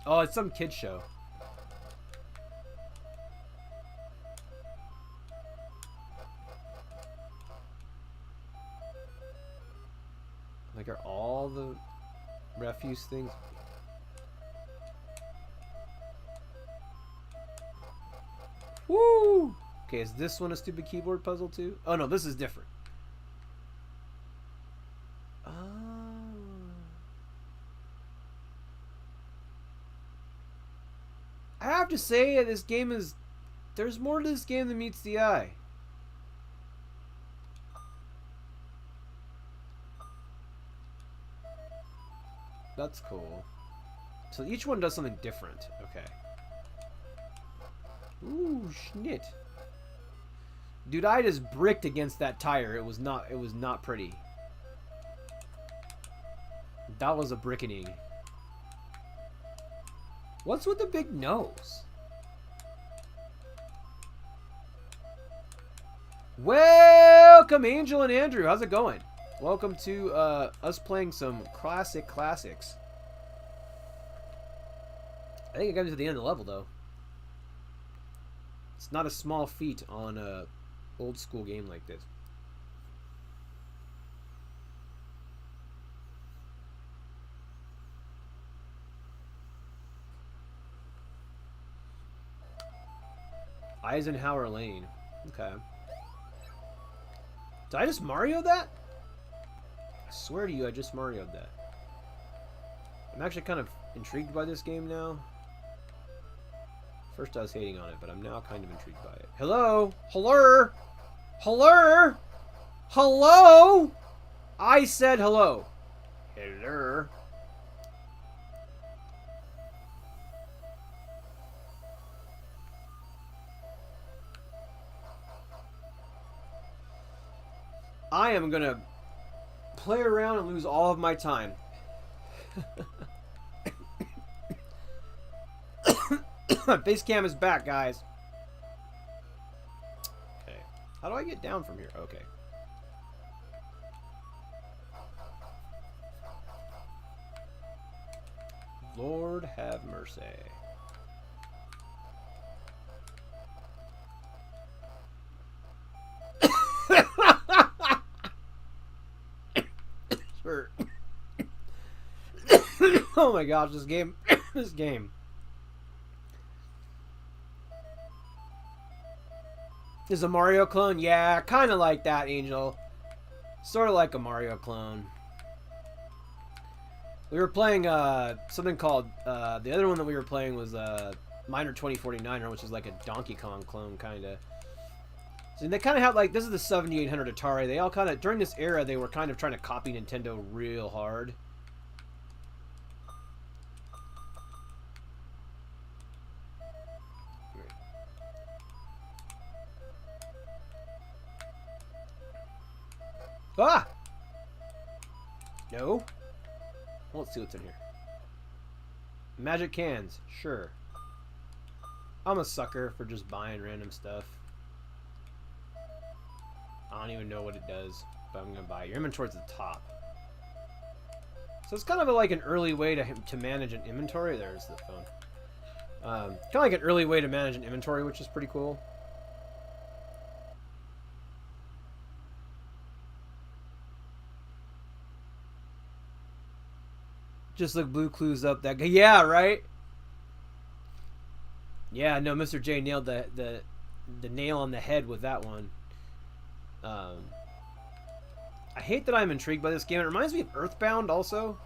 Speaker 1: Oh, it's some kid show. Like, are all the refuse things... Woo! Okay, is this one a stupid keyboard puzzle too? Oh no, this is different. Oh. I have to say, this game is... There's more to this game than meets the eye. That's cool. So each one does something different. Okay. Ooh, schnit. Dude, I just bricked against that tire. It was not pretty. That was a brickening. What's with the big nose? Welcome, Angel and Andrew. How's it going? Welcome to us playing some classics. I think I got to the end of the level, though. It's not a small feat on a old school game like this. Eisenhower Lane. Okay. Did I just Mario that? I swear to you, I just Mario'd that. I'm actually kind of intrigued by this game now. First I was hating on it, but I'm now kind of intrigued by it. Hello? Hello? Hello? Hello? I said hello. Hello? I am gonna play around and lose all of my time. Base cam is back, guys. Okay. How do I get down from here? Okay. Lord have mercy. Sure. Oh my gosh, this game. This game. Is a Mario clone? Yeah, kind of like that, Angel. Sort of like a Mario clone. We were playing something called the other one that we were playing was Miner 2049er, which is like a Donkey Kong clone, kind of. So they kind of have like, this is the 7800 Atari. They all kind of, during this era, they were kind of trying to copy Nintendo real hard. Ah! No. Well, let's see what's in here. Magic cans. Sure. I'm a sucker for just buying random stuff. I don't even know what it does, but I'm going to buy it. Your inventory's at the top. So it's kind of like an early way to manage an inventory. There's the phone. Kind of like an early way to manage an inventory, which is pretty cool. Just look Blue Clues up that guy. Yeah, right? Yeah, no, Mr. J nailed the nail on the head with that one. I hate that I'm intrigued by this game. It reminds me of Earthbound also.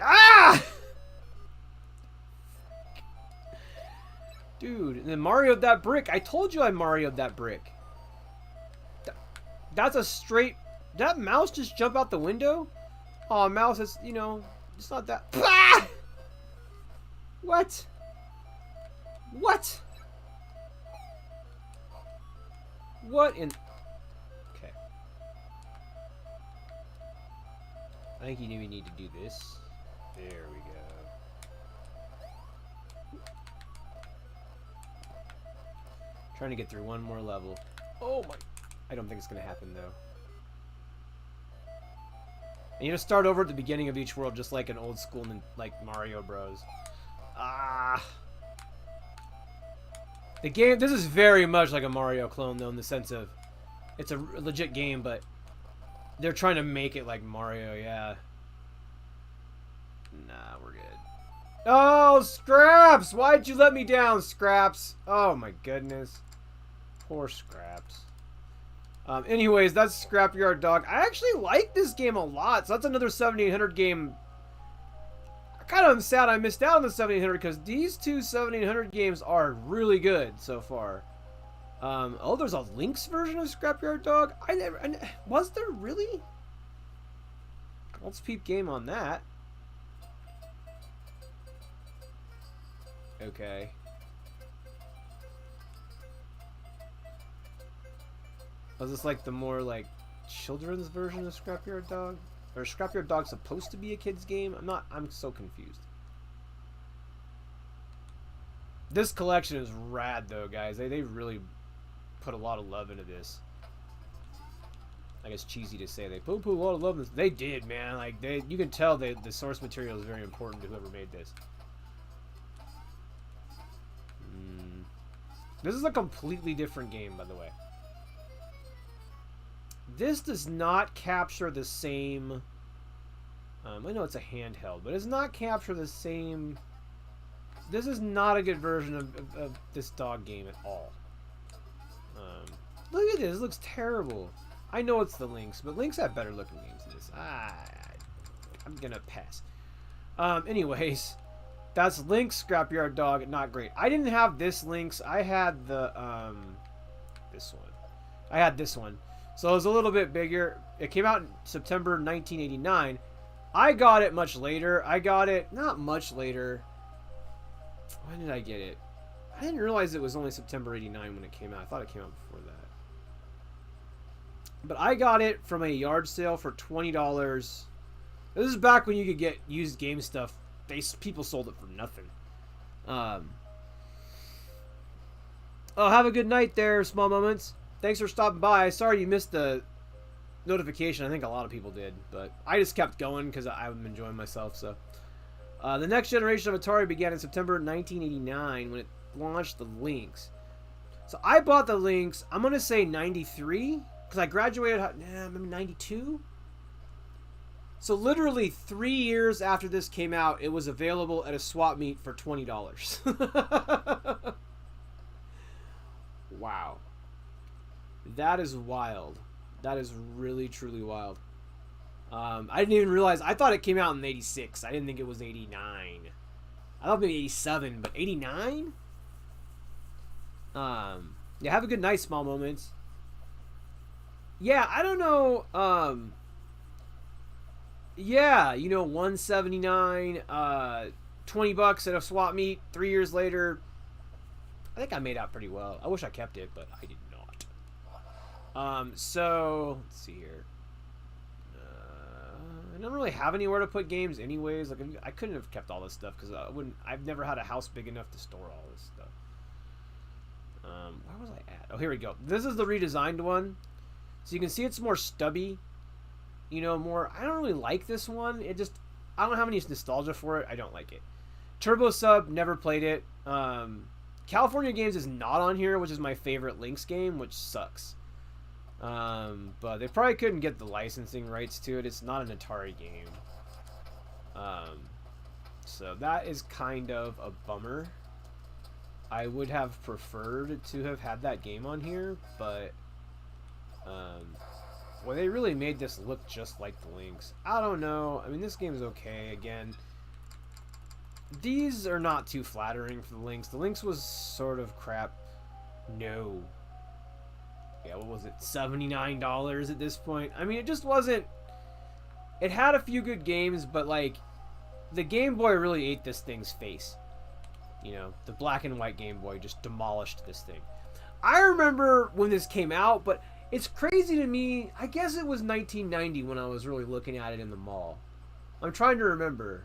Speaker 1: Ah! Dude, and then Mario'd that brick. I told you I Mario'd that brick. That's a straight... That mouse just jump out the window? Oh, mouse is, you know, it's not that... Ah! What? What? What in... Okay. I think we need to do this. There we go. Trying to get through one more level. Oh my... I don't think it's going to happen, though. And you just start over at the beginning of each world, just like an old school, like Mario Bros. Ah. The game, this is very much like a Mario clone, though, in the sense of it's a legit game, but they're trying to make it like Mario, yeah. Nah, we're good. Oh, Scraps! Why'd you let me down, Scraps? Oh my goodness. Poor Scraps. Anyways, that's Scrapyard Dog. I actually like this game a lot, so that's another 7800 game. I kind of am sad I missed out on the 7800 because these two 7800 games are really good so far. Oh, there's a Lynx version of Scrapyard Dog? Was there really? Let's peep game on that. Okay. Was this like the more like children's version of Scrapyard Dog? Or is Scrapyard Dog supposed to be a kid's game? I'm so confused. This collection is rad though, guys. They really put a lot of love into this. I guess cheesy to say they put a lot of love in this. They did, man. Like you can tell the source material is very important to whoever made this. This is a completely different game, by the way. This does not capture the same... I know it's a handheld, but it does not capture the same This is not a good version of this dog game at all. Look at this. It looks terrible. I know it's the Lynx, but Lynx have better looking games than this. I'm gonna pass. Anyways, that's Lynx Scrapyard Dog. Not great. I didn't have this Lynx. I had the this one. I had this one. So it was a little bit bigger. It came out in September 1989. I got it much later. I got it not much later. When did I get it? I didn't realize it was only September 89 when it came out. I thought it came out before that. But I got it from a yard sale for $20. This is back when you could get used game stuff. People sold it for nothing. Oh, have a good night there, Small Moments. Thanks for stopping by. Sorry you missed the notification. I think a lot of people did. But I just kept going because I'm enjoying myself. So, the next generation of Atari began in September 1989 when it launched the Lynx. So I bought the Lynx, I'm going to say 93. Because I graduated, maybe 92? So literally 3 years after this came out, it was available at a swap meet for $20. Wow. That is wild. That is really, truly wild. I didn't even realize, I thought it came out in 86. I didn't think it was 89. I thought maybe 87, but 89? Yeah, have a good night, Small Moments. Yeah, I don't know. Yeah, you know, 179, $20 at a swap meet. 3 years later, I think I made out pretty well. I wish I kept it, but I did not. So let's see here. I don't really have anywhere to put games, anyways. Like, I couldn't have kept all this stuff because I've never had a house big enough to store all this stuff. Where was I at? Oh, here we go. This is the redesigned one. So you can see it's more stubby, you know, more, I don't really like this one. I don't have any nostalgia for it. I don't like it. Turbo Sub, never played it. California Games is not on here, which is my favorite Lynx game, which sucks. But they probably couldn't get the licensing rights to it. It's not an Atari game. So that is kind of a bummer. I would have preferred to have had that game on here, but well, they really made this look just like the Lynx. I don't know. I mean, this game is okay. Again, these are not too flattering for the Lynx. The Lynx was sort of crap. No. Yeah, what was it? $79 at this point. I mean, it just wasn't. It had a few good games, but like, the Game Boy really ate this thing's face. You know, the black and white Game Boy just demolished this thing. I remember when this came out, but it's crazy to me. I guess it was 1990 when I was really looking at it in the mall. I'm trying to remember.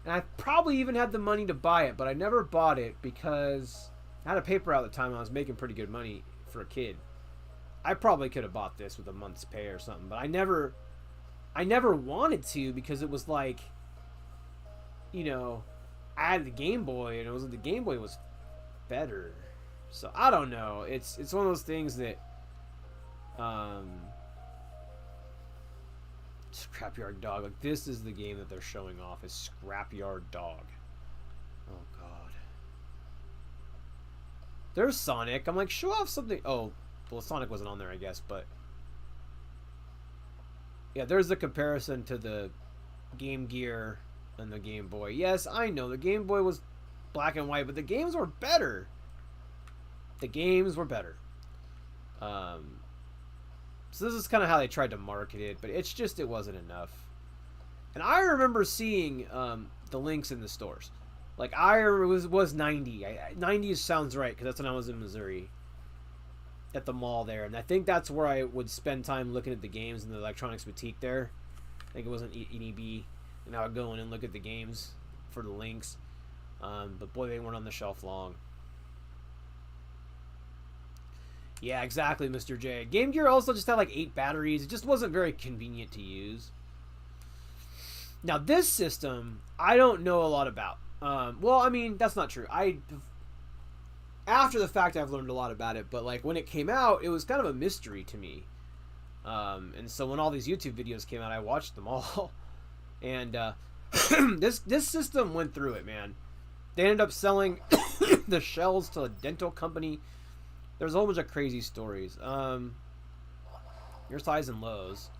Speaker 1: And I probably even had the money to buy it, but I never bought it because I had a paper out at the time. I was making pretty good money for a kid. I probably could have bought this with a month's pay or something, but I never wanted to because it was like, you know, I had the Game Boy and it was the Game Boy was better. So I don't know. It's one of those things that Scrapyard Dog. Like, this is the game that they're showing off is Scrapyard Dog. Oh god. There's Sonic. I'm like, show off something. Oh, well, Sonic wasn't on there, I guess, but yeah, there's the comparison to the Game Gear and the Game Boy. Yes, I know the Game Boy was black and white, but the games were better. The games were better. So this is kind of how they tried to market it, but it's just, it wasn't enough. And I remember seeing the Lynx in the stores. Like, I was 90. 90 sounds right, because that's when I was in Missouri. At the mall there. And I think that's where I would spend time looking at the games in the electronics boutique there. I think it was an EB. And I would go in and look at the games for the Lynx. But boy, they weren't on the shelf long. Yeah, exactly, Mr. J. Game Gear also just had like 8 batteries. It just wasn't very convenient to use. Now, this system, I don't know a lot about. Well, I mean, that's not true. After the fact, I've learned a lot about it. But like when it came out, it was kind of a mystery to me. And so when all these YouTube videos came out, I watched them all. And This system went through it, man. They ended up selling the shells to a dental company. There's a whole bunch of crazy stories. Here's highs and lows.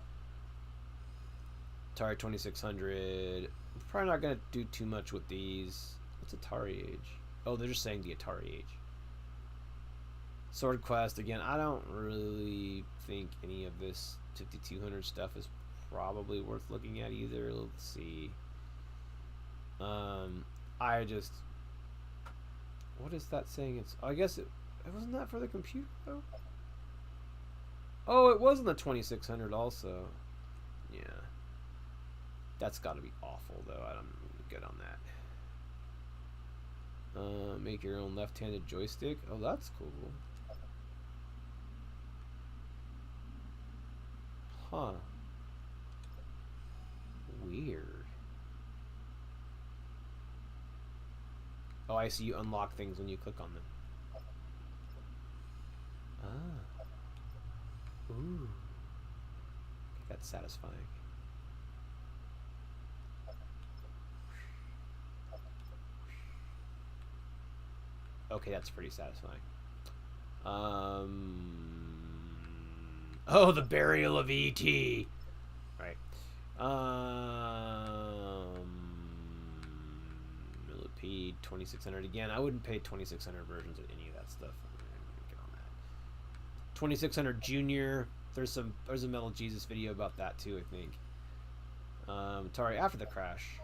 Speaker 1: Atari 2600. I'm probably not gonna do too much with these. What's Atari age? Oh, they're just saying the Atari age. Sword Quest again. I don't really think any of this 5200 stuff is probably worth looking at either. Let's see. What is that saying? It's. I guess it wasn't that for the computer though. Oh, it was in the 2600 also. Yeah. That's got to be awful though. I'm good on that. Make your own left-handed joystick. Oh, that's cool. Huh. Weird. Oh, I see. You unlock things when you click on them. Ah. Ooh. That's satisfying. Okay, that's pretty satisfying. Oh, the burial of E.T. Right. Millipede 2600 again. I wouldn't pay 2600 versions of any of that stuff. Get on that. 2600 Junior. There's a Metal Jesus video about that too, I think. Atari after the crash.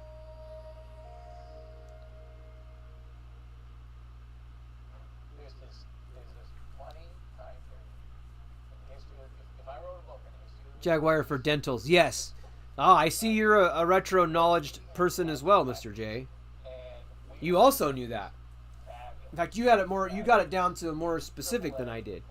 Speaker 1: Jaguar for dentals. Yes. Ah, I see you're a retro knowledge person as well, Mr. J. You also knew that. In fact, you had it more. You got it down to more specific than I did.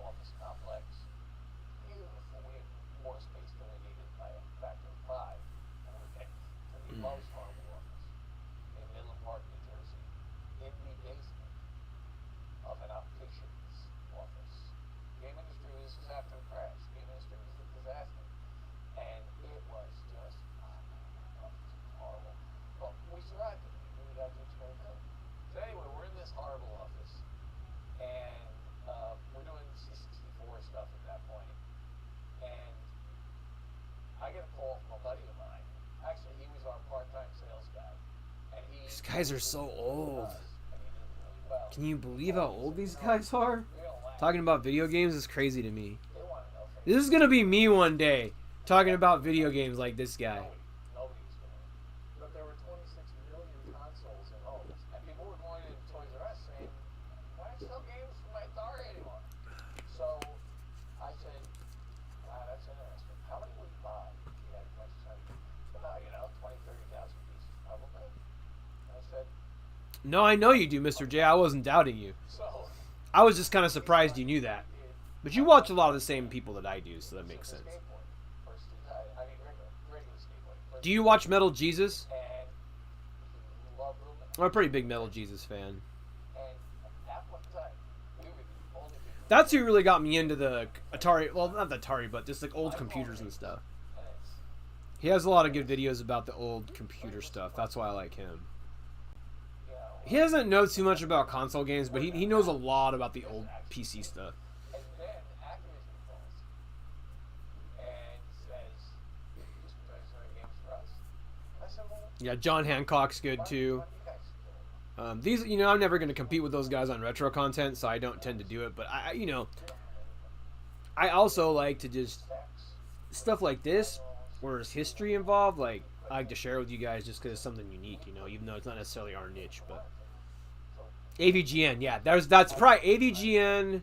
Speaker 1: These guys are so old. Can you believe how old these guys are? Talking about video games is crazy to me. This is gonna be me one day, talking about video games like this guy.
Speaker 2: But there were 26 million consoles in homes, and people were going to Toys R Us saying, "Why don't you sell games from my Atari anymore?" So I said, "Wow, that's interesting. How many would you buy if you had a bunch of about 20, 30,000 pieces probably?" And I said,
Speaker 1: No, I know you do, Mr. J. I wasn't doubting you. I was just kind of surprised you knew that. But you watch a lot of the same people that I do, so that makes sense. Do you watch Metal Jesus? I'm a pretty big Metal Jesus fan. That's who really got me into the Atari. Well, not the Atari, but just like old computers and stuff. He has a lot of good videos about the old computer stuff. That's why I like him. He doesn't know too much about console games, but he knows a lot about the old PC stuff. Yeah, John Hancock's good too. These, I'm never going to compete with those guys on retro content, so I don't tend to do it. But I also like to just stuff like this, where there's history involved. Like I like to share with you guys just because it's something unique, even though it's not necessarily our niche. But AVGN, yeah, that's probably AVGN,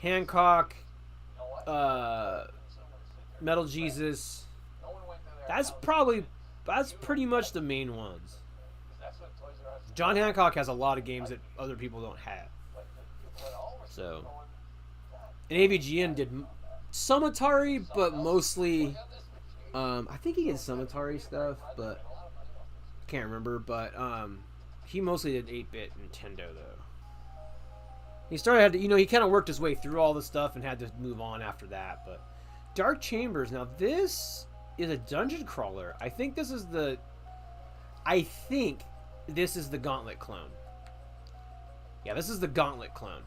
Speaker 1: Hancock, Metal Jesus. That's pretty much the main ones. John Hancock has a lot of games that other people don't have. So, and AVGN did some Atari, but mostly, I think he did some Atari stuff, but I can't remember. But he mostly did 8-bit Nintendo though. He started he kind of worked his way through all the stuff and had to move on after that. But Dark Chambers, now this is a dungeon crawler. I think this is the I think this is the Gauntlet clone. Yeah, this is the Gauntlet clone.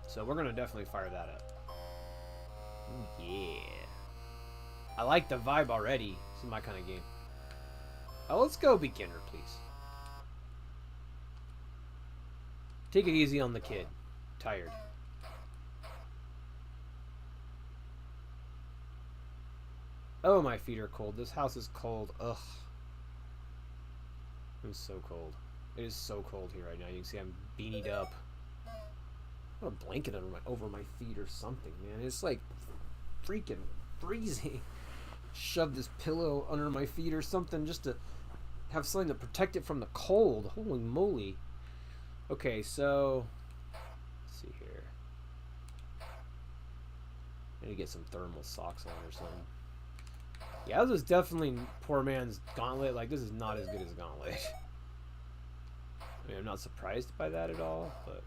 Speaker 1: So we're going to definitely fire that up. Ooh, yeah. I like the vibe already. This is my kind of game. Oh, let's go beginner, please. Take it easy on the kid. Tired. Oh, my feet are cold. This house is cold. Ugh. It's so cold. It is so cold here right now. You can see I'm beanied up. Put a blanket over my feet or something, man. It's like freaking freezing. Shove this pillow under my feet or something just to have something to protect it from the cold. Holy moly. Okay, so let's see here. I need to get some thermal socks on or something. Yeah, this is definitely poor man's Gauntlet. Like, this is not as good as Gauntlet. I mean, I'm not surprised by that at all, but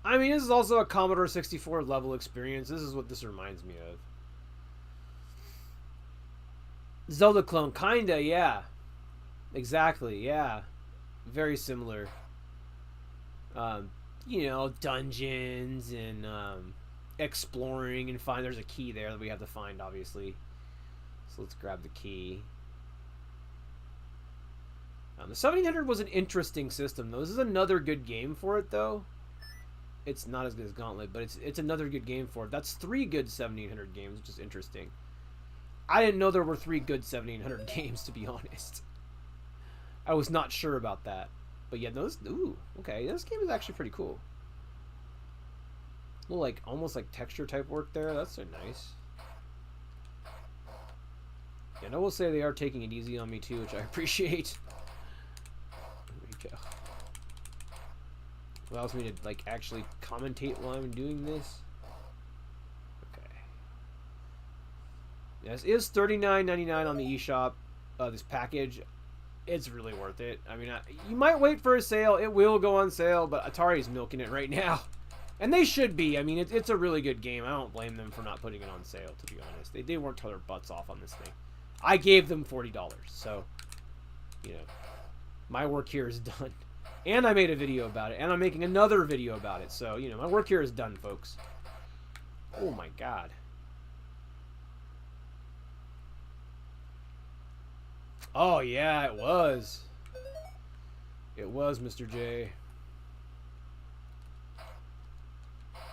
Speaker 1: I mean, this is also a Commodore 64 level experience. This is what this reminds me of. Zelda clone, kinda, yeah. Exactly, yeah. Very similar. You know, dungeons and exploring and find. There's a key there that we have to find, obviously. So let's grab the key. The 1700 was an interesting system, though. This is another good game for it, though. It's not as good as Gauntlet, but it's another good game for it. That's 3 good 1700 games, which is interesting. I didn't know there were 3 good 1700 games, to be honest. I was not sure about that. But yeah, those. Ooh, okay. This game is actually pretty cool. A little, like, almost like texture type work there. That's so nice. Yeah, I will say they are taking it easy on me too, which I appreciate. There we go. Allows me to, like, actually commentate while I'm doing this. Okay. This is $39.99 on the eShop. This package, it's really worth it. I mean, you might wait for a sale. It will go on sale, but Atari's milking it right now. And they should be. I mean, it's a really good game. I don't blame them for not putting it on sale, to be honest. They worked their butts off on this thing. I gave them $40, so, you know, my work here is done. And I made a video about it, and I'm making another video about it. So, you know, my work here is done, folks. Oh, my God. Oh, yeah, it was. It was, Mr. J.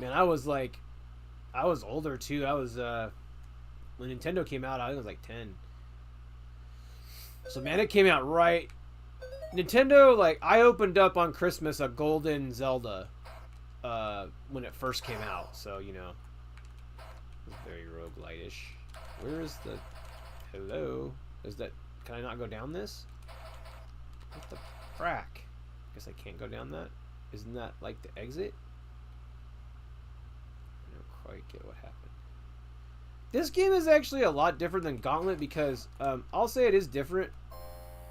Speaker 1: Man, I was older, too. I was, when Nintendo came out, I was like 10. So, man, it came out right. Nintendo, like, I opened up on Christmas a golden Zelda when it first came out. So, you know, it's very roguelite-ish. Where is the... Hello? Is that... Can I not go down this? What the frack? Guess I can't go down that. Isn't that, like, the exit? I don't quite get what happened. This game is actually a lot different than Gauntlet because, I'll say it is different.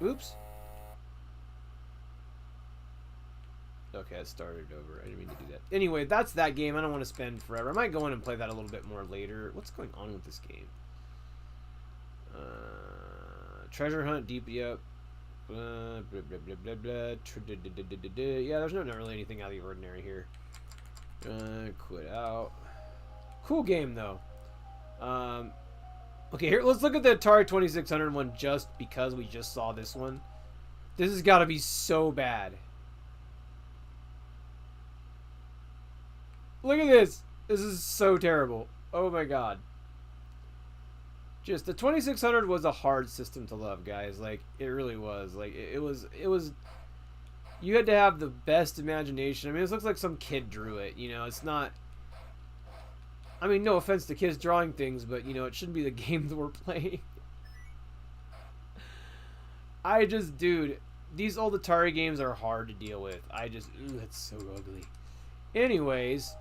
Speaker 1: Oops. Okay, it started over. I didn't mean to do that. Anyway, that's that game. I don't want to spend forever. I might go in and play that a little bit more later. What's going on with this game? Treasure hunt, deep, yep. Blah, blah, blah, blah, blah. Yeah, there's not really anything out of the ordinary here. Quit out. Cool game, though. Okay, here, let's look at the Atari 2600 one just because we just saw this one. This has got to be so bad. Look at this. This is so terrible. Oh my god. Just, the 2600 was a hard system to love, guys. Like, it really was. Like, it was, you had to have the best imagination. I mean, this looks like some kid drew it, you know, it's not, I mean, no offense to kids drawing things, but, you know, it shouldn't be the game that we're playing. Dude, these old Atari games are hard to deal with. Ooh, that's so ugly. Anyways,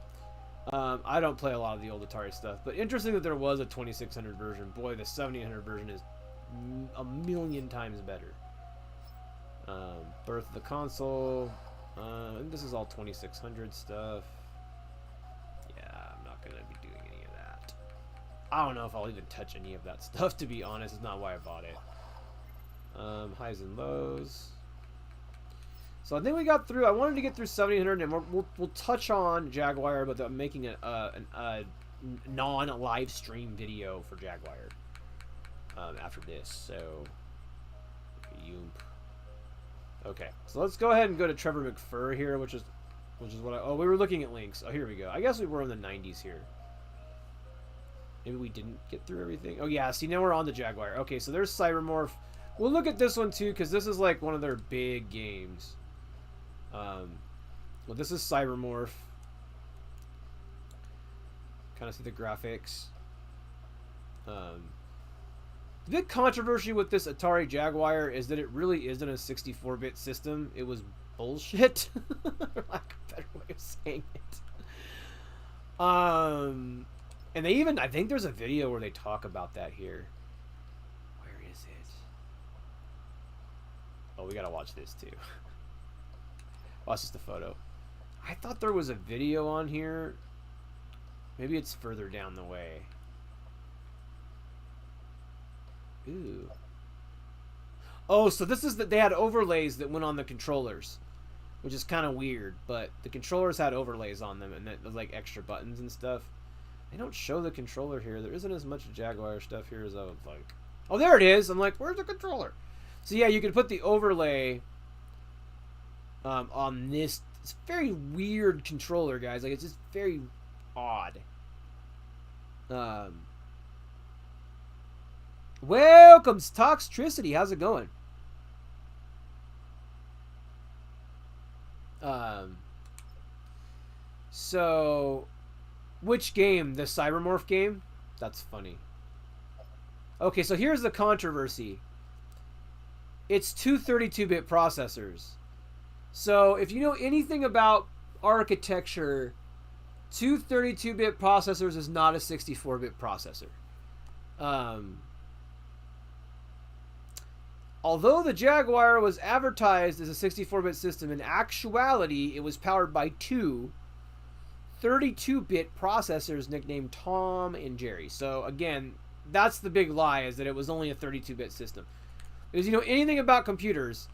Speaker 1: I don't play a lot of the old Atari stuff, but interesting that there was a 2600 version. Boy, the 7800 version is a million times better. Birth of the console. This is all 2600 stuff. Yeah, I'm not going to be doing any of that. I don't know if I'll even touch any of that stuff, to be honest. It's not why I bought it. Highs and lows. So I think we got through. I wanted to get through 1700, and we'll touch on Jaguar, but I'm making a non-live stream video for Jaguar after this. So, okay. So let's go ahead and go to Trevor McFur here, which is what we were looking at links. Oh, here we go. I guess we were in the 90s here. Maybe we didn't get through everything. Oh yeah, see, now we're on the Jaguar. Okay, so there's Cybermorph. We'll look at this one too, because this is like one of their big games. Well, this is Cybermorph. Kind of see the graphics. The big controversy with this Atari Jaguar is that it really isn't a 64-bit system. It was bullshit. For lack of a better way of saying it. And they even, I think there's a video where they talk about that here. Where is it? Oh, we gotta watch this too. Oh, it's just a photo. I thought there was a video on here. Maybe it's further down the way. Ooh. Oh, so this is that they had overlays that went on the controllers, which is kind of weird. But the controllers had overlays on them, and that, like extra buttons and stuff. They don't show the controller here. There isn't as much Jaguar stuff here as I would like. Oh, there it is. I'm like, where's the controller? So yeah, you could put the overlay on this. It's a very weird controller, guys. Like, it's just very odd. Welcome, Toxtricity. How's it going? So, which game? The Cybermorph game? That's funny. Okay, so here's the controversy. It's two 32-bit processors. So, if you know anything about architecture, two 32-bit processors is not a 64-bit processor. Although the Jaguar was advertised as a 64-bit system, in actuality, it was powered by two 32-bit processors nicknamed Tom and Jerry. So, again, that's the big lie, is that it was only a 32-bit system. Because you know anything about computers,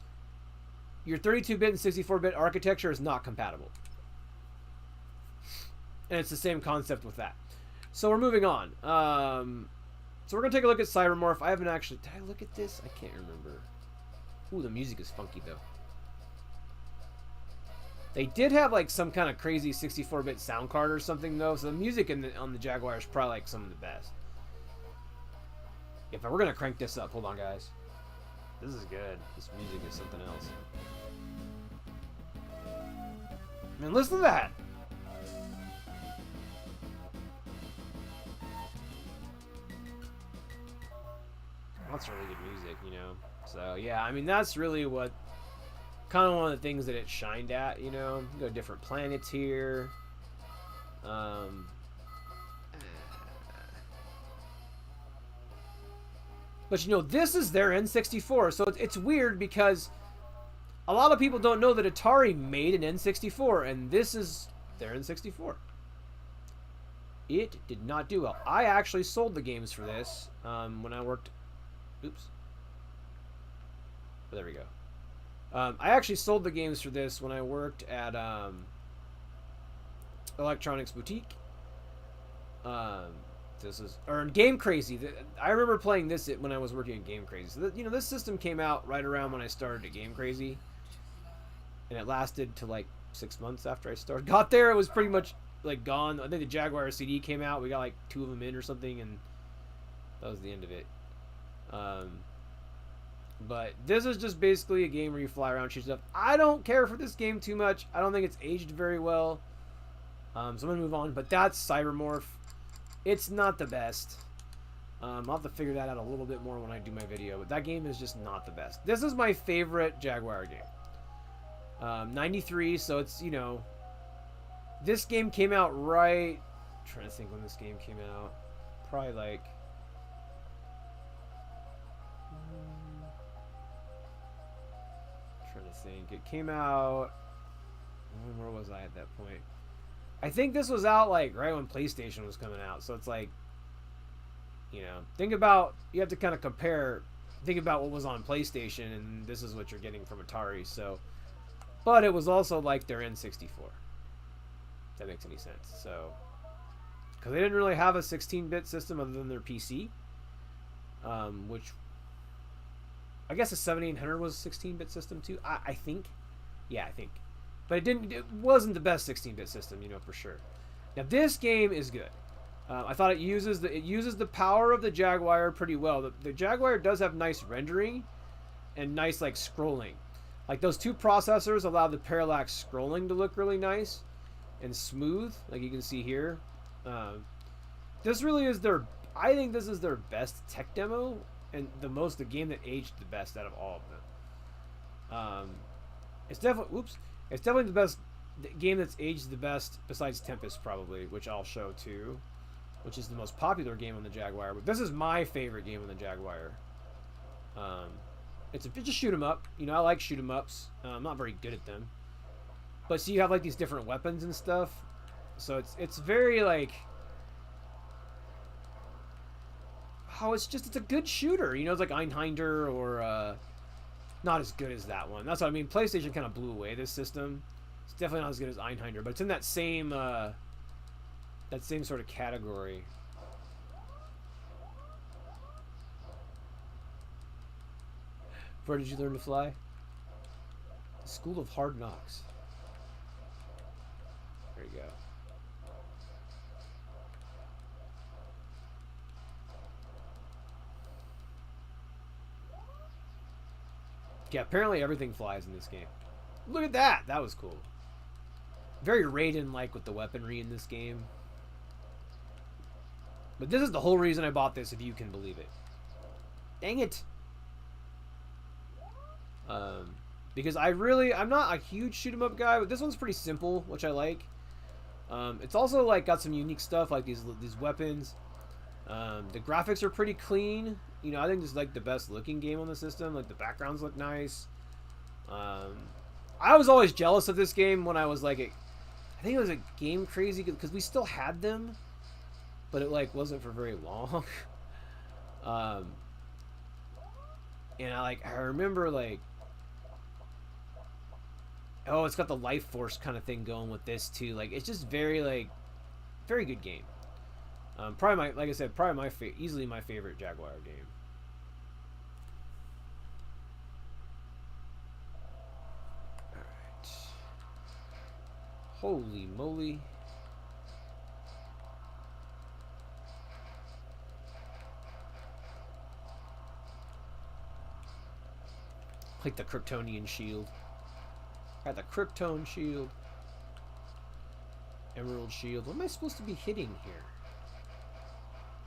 Speaker 1: your 32-bit and 64-bit architecture is not compatible. And it's the same concept with that. So we're moving on. So we're going to take a look at Cybermorph. I haven't actually... Did I look at this? I can't remember. Ooh, the music is funky, though. They did have, like, some kind of crazy 64-bit sound card or something, though. So the music on the Jaguar is probably, like, some of the best. If we're going to crank this up. Hold on, guys. This is good. This music is something else. Man, listen to that. That's really good music, you know. So yeah, I mean that's really what kind of one of the things that it shined at, you know. You go to different planets here. But you know, this is their N64, so it's weird because a lot of people don't know that Atari made an N64, and this is their N64. It did not do well. I actually sold the games for this when I worked. Oops. Oh, there we go. I actually sold the games for this when I worked at Electronics Boutique. This is Game Crazy. I remember playing this when I was working at Game Crazy. So you know, this system came out right around when I started at Game Crazy, and it lasted to like 6 months after I got there. It was pretty much like gone. I think the Jaguar CD came out. We got like 2 of them in or something, and that was the end of it. But this is just basically a game where you fly around, shoot stuff. I don't care for this game too much. I don't think it's aged very well. So I'm gonna move on. But that's Cybermorph. It's not the best. I'll have to figure that out a little bit more when I do my video. But that game is just not the best. This is my favorite Jaguar game. 93, so it's, you know... This game came out right... I'm trying to think when this game came out. Probably like... trying to think. It came out... Where was I at that point? I think this was out like right when PlayStation was coming out. So it's like, you know, think about, you have to kind of compare think about what was on PlayStation, and this is what you're getting from Atari. So, but it was also like their N64. If that makes any sense. So, because they didn't really have a 16-bit system other than their PC, which I guess a 7800 was a 16-bit system too. I think, yeah, I think, but it wasn't the best 16-bit system, you know, for sure. Now this game is good. I thought it uses the power of the Jaguar pretty well. The Jaguar does have nice rendering and nice like scrolling. Like those two processors allow the parallax scrolling to look really nice and smooth, like you can see here. This really is I think this is their best tech demo and the game that aged the best out of all of them. It's definitely the best game that's aged the best besides Tempest probably, which I'll show too. Which is the most popular game on the Jaguar, but this is my favorite game on the Jaguar. It's a shoot 'em up. You know, I like shoot 'em ups. I'm not very good at them, but see, you have like these different weapons and stuff, so it's very like, it's a good shooter. You know, it's like Einhinder or not as good as that one. That's what I mean. PlayStation kind of blew away this system. It's definitely not as good as Einhinder, but it's in that same sort of category. Where did you learn to fly? The School of Hard Knocks. There you go. Yeah, apparently everything flies in this game. Look at that! That was cool. Very Raiden-like with the weaponry in this game. But this is the whole reason I bought this, if you can believe it. Dang it! Because I'm not a huge shoot 'em up guy, but this one's pretty simple, which I like. It's also like got some unique stuff, like these weapons. The graphics are pretty clean. You know, I think this is like the best looking game on the system. Like the backgrounds look nice. I was always jealous of this game when I was like, I think it was a Game Crazy, because we still had them, but it like wasn't for very long. And I remember like, oh, it's got the Life Force kind of thing going with this too. Like it's just very good game. Probably easily my favorite Jaguar game. All right. Holy moly. Like the Kryptonian shield. Got the Krypton shield. Emerald shield. What am I supposed to be hitting here?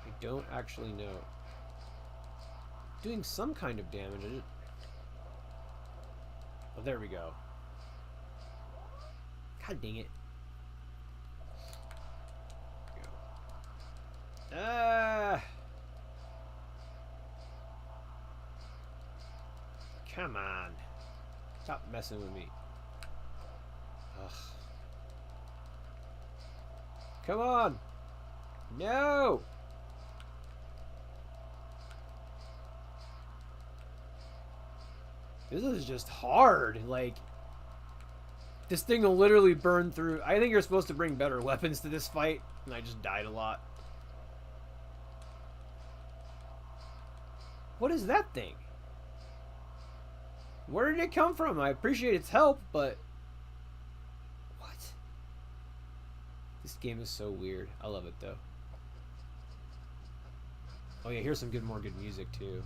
Speaker 1: I don't actually know. Doing some kind of damage. Oh, there we go. God dang it. Ah! Come on. Stop messing with me. Ugh. Come on. No. This is just hard. Like, this thing will literally burn through. I think you're supposed to bring better weapons to this fight, and I just died a lot. What is that thing? Where did it come from? I appreciate its help, but what? This game is so weird. I love it though. Oh yeah, here's some more good music too.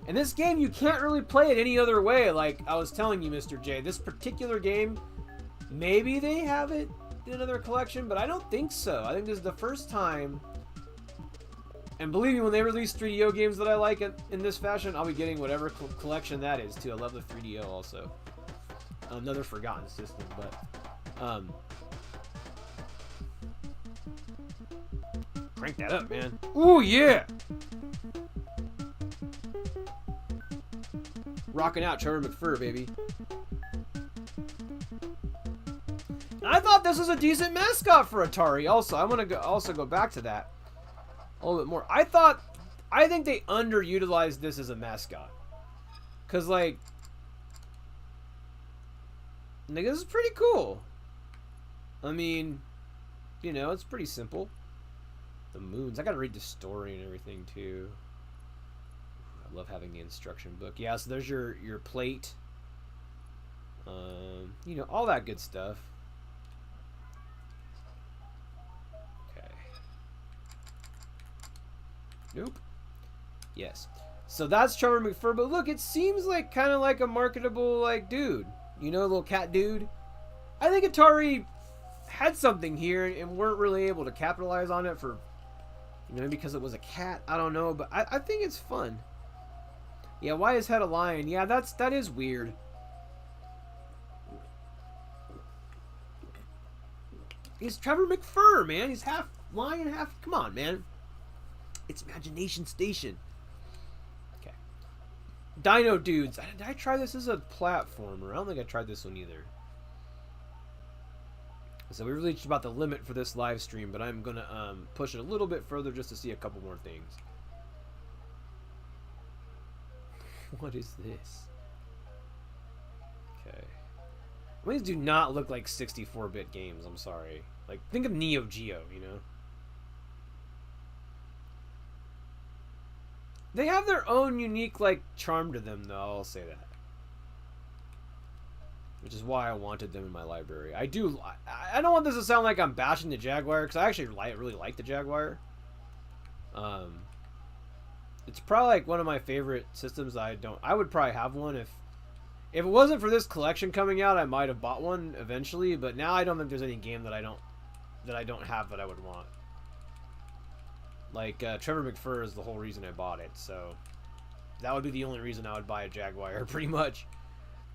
Speaker 1: And this game, you can't really play it any other way. Like I was telling you, Mr. J, this particular game, maybe they have it in another collection, but I don't think so. I think this is the first time. And believe me, when they release 3DO games that I like in this fashion, I'll be getting whatever collection that is too. I love the 3DO also. Another forgotten system, but crank that up, man. Ooh yeah! Rocking out Trevor McFur, baby. I thought this was a decent mascot for Atari. Also, I want to also go back to that a little bit more. I think they underutilized this as a mascot. Cause like, this is pretty cool. I mean, you know, it's pretty simple. The moons. I gotta read the story and everything too. I love having the instruction book. Yeah, so there's your plate. You know, all that good stuff. Okay. Nope. Yes. So that's Trevor McFur, but look, it seems like kind of like a marketable like dude. You know, little cat dude. I think Atari had something here and weren't really able to capitalize on it for, you know, because it was a cat. I don't know, but I think it's fun. Yeah, why is head a lion? Yeah, that is weird. He's Trevor McFur, man. He's half lion, half... Come on, man. It's Imagination Station. Okay. Dino Dudes. Did I try this as a platformer? I don't think I tried this one either. So we've reached about the limit for this live stream, but I'm going to push it a little bit further just to see a couple more things. What is this? Okay. These do not look like 64-bit games, I'm sorry. Like, think of Neo Geo, you know? They have their own unique, like, charm to them, though, I'll say that. Which is why I wanted them in my library. I don't want this to sound like I'm bashing the Jaguar, because I actually really like the Jaguar. It's probably, like, one of my favorite systems. I would probably have one if it wasn't for this collection coming out. I might have bought one eventually, but now I don't think there's any game that I don't have that I would want. Like Trevor McFur is the whole reason I bought it, so that would be the only reason I would buy a Jaguar, pretty much.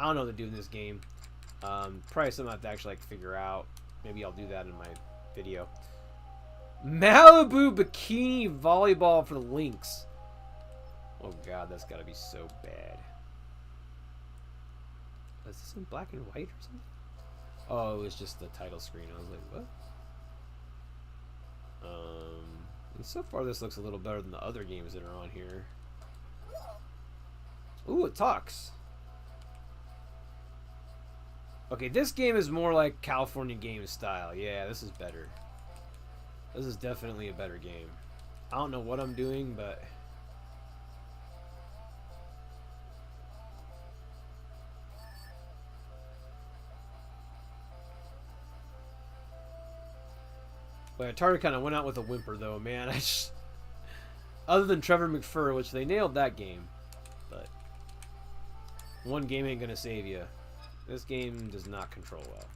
Speaker 1: I don't know what to do in this game. Probably something I have to actually like figure out. Maybe I'll do that in my video. Malibu Bikini Volleyball for the Lynx. Oh god, that's gotta be so bad. Is this in black and white or something? Oh, it was just the title screen. I was like, what? And so far this looks a little better than the other games that are on here. Ooh, it talks. Okay, this game is more like California Games style. Yeah, this is better. This is definitely a better game. I don't know what I'm doing, but... But Atari kind of went out with a whimper, though, man. Other than Trevor McFur, which they nailed that game. But one game ain't gonna save you. This game does not control well.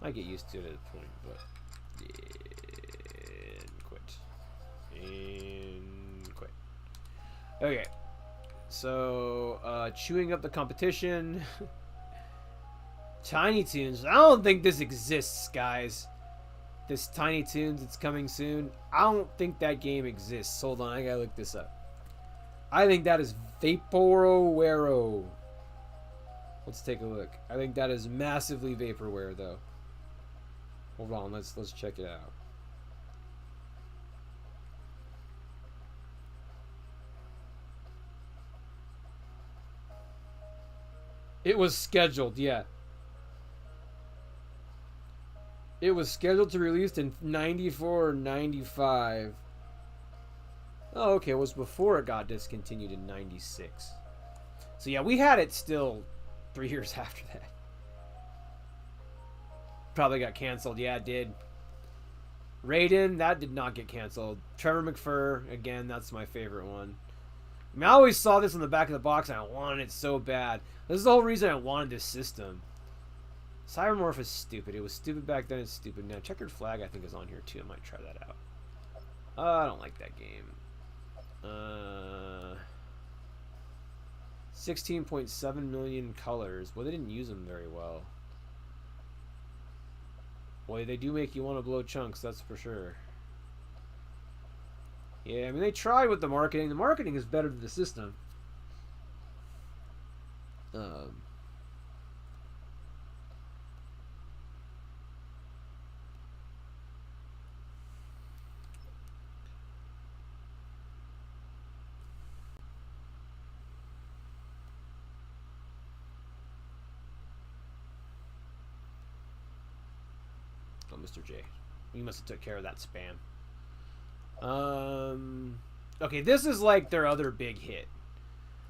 Speaker 1: I get used to it at a point, but... And quit. And quit. Okay. So, chewing up the competition. Tiny Toons. I don't think this exists, guys. This Tiny Toons, it's coming soon. I don't think that game exists. Hold on, I gotta look this up. I think that is Vaporware. Let's take a look. I think that is massively vaporware, though. Hold on, let's check it out. It was scheduled, yeah. It was scheduled to release in 94 or 95. Oh, okay. It was before it got discontinued in 96. So, yeah, we had it still 3 years after that. Probably got canceled. Yeah, it did. Raiden, that did not get canceled. Trevor McFur, again, that's my favorite one. I mean, I always saw this on the back of the box, and I wanted it so bad. This is the whole reason I wanted this system. Cybermorph is stupid. It was stupid back then. It's stupid now. Checkered Flag, I think, is on here too. I might try that out. I don't like that game. 16.7 million colors. Well, they didn't use them very well. Boy, they do make you want to blow chunks, that's for sure. Yeah, I mean, they tried with the marketing. The marketing is better than the system. Mr. J. You must have took care of that spam. Okay, this is like their other big hit.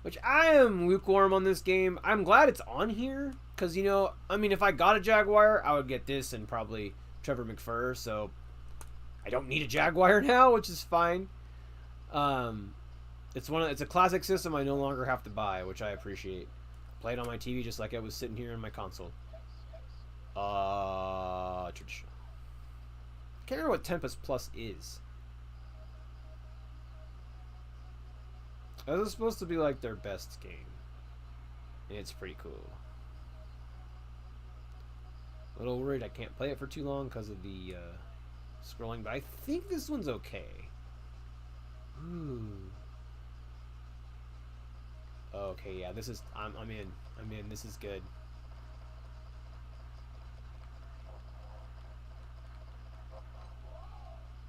Speaker 1: Which I am lukewarm on this game. I'm glad it's on here. Because, you know, I mean, if I got a Jaguar, I would get this and probably Trevor McFur. So, I don't need a Jaguar now, which is fine. It's a classic system I no longer have to buy, which I appreciate. Play it on my TV just like I was sitting here in my console. Traditional. Can't remember what Tempest Plus is. This is supposed to be like their best game. And it's pretty cool. A little worried I can't play it for too long because of the scrolling, but I think this one's okay. Ooh. Okay, yeah, this is I'm in. I'm in. This is good.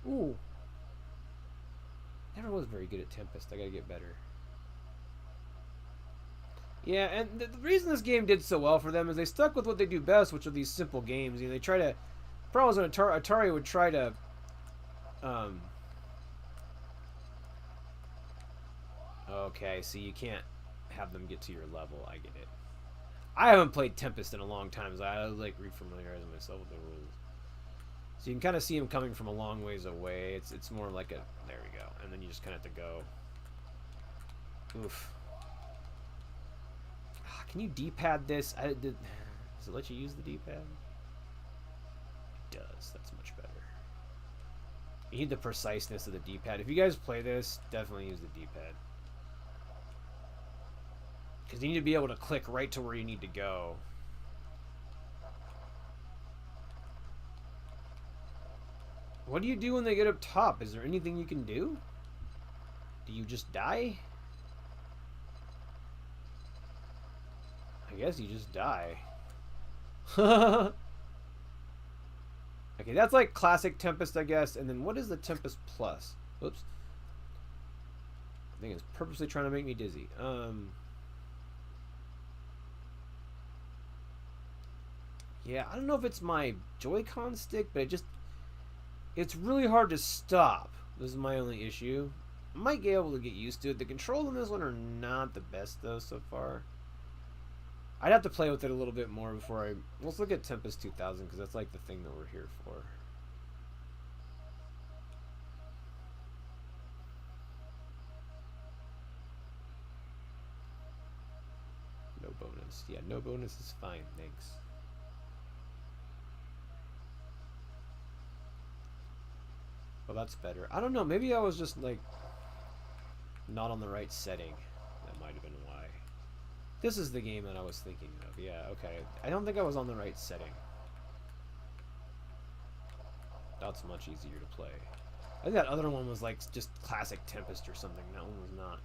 Speaker 1: Ooh. Never was very good at Tempest. I gotta get better. Yeah, and the reason this game did so well for them is they stuck with what they do best, which are these simple games. You know, they try to. Problem was when Atari would try to. Okay, so you can't have them get to your level. I get it. I haven't played Tempest in a long time, so I like refamiliarizing myself with the rules. So you can kind of see him coming from a long ways away. It's more like a there we go, and then you just kind of have to go. Oof. Can you D-pad this? Does it let you use the D-pad? It does. That's much better. You need the preciseness of the D-pad. If you guys play this, definitely use the D-pad. Because you need to be able to click right to where you need to go. What do you do when they get up top? Is there anything you can do? Do you just die? I guess you just die. Okay, that's like classic Tempest, I guess. And then what is the Tempest Plus? Oops. I think it's purposely trying to make me dizzy. Yeah, I don't know if it's my Joy-Con stick, but it's really hard to stop. This is my only issue. I might be able to get used to it. The controls on this one are not the best, though, so far. I'd have to play with it a little bit more before I... Let's look at Tempest 2000, because that's like the thing that we're here for. No bonus. Yeah, no bonus is fine, thanks. Well, that's better. I don't know, maybe I was just, like, not on the right setting. That might have been why. This is the game that I was thinking of. Yeah, okay. I don't think I was on the right setting. That's much easier to play. I think that other one was like just classic Tempest or something. That one was not.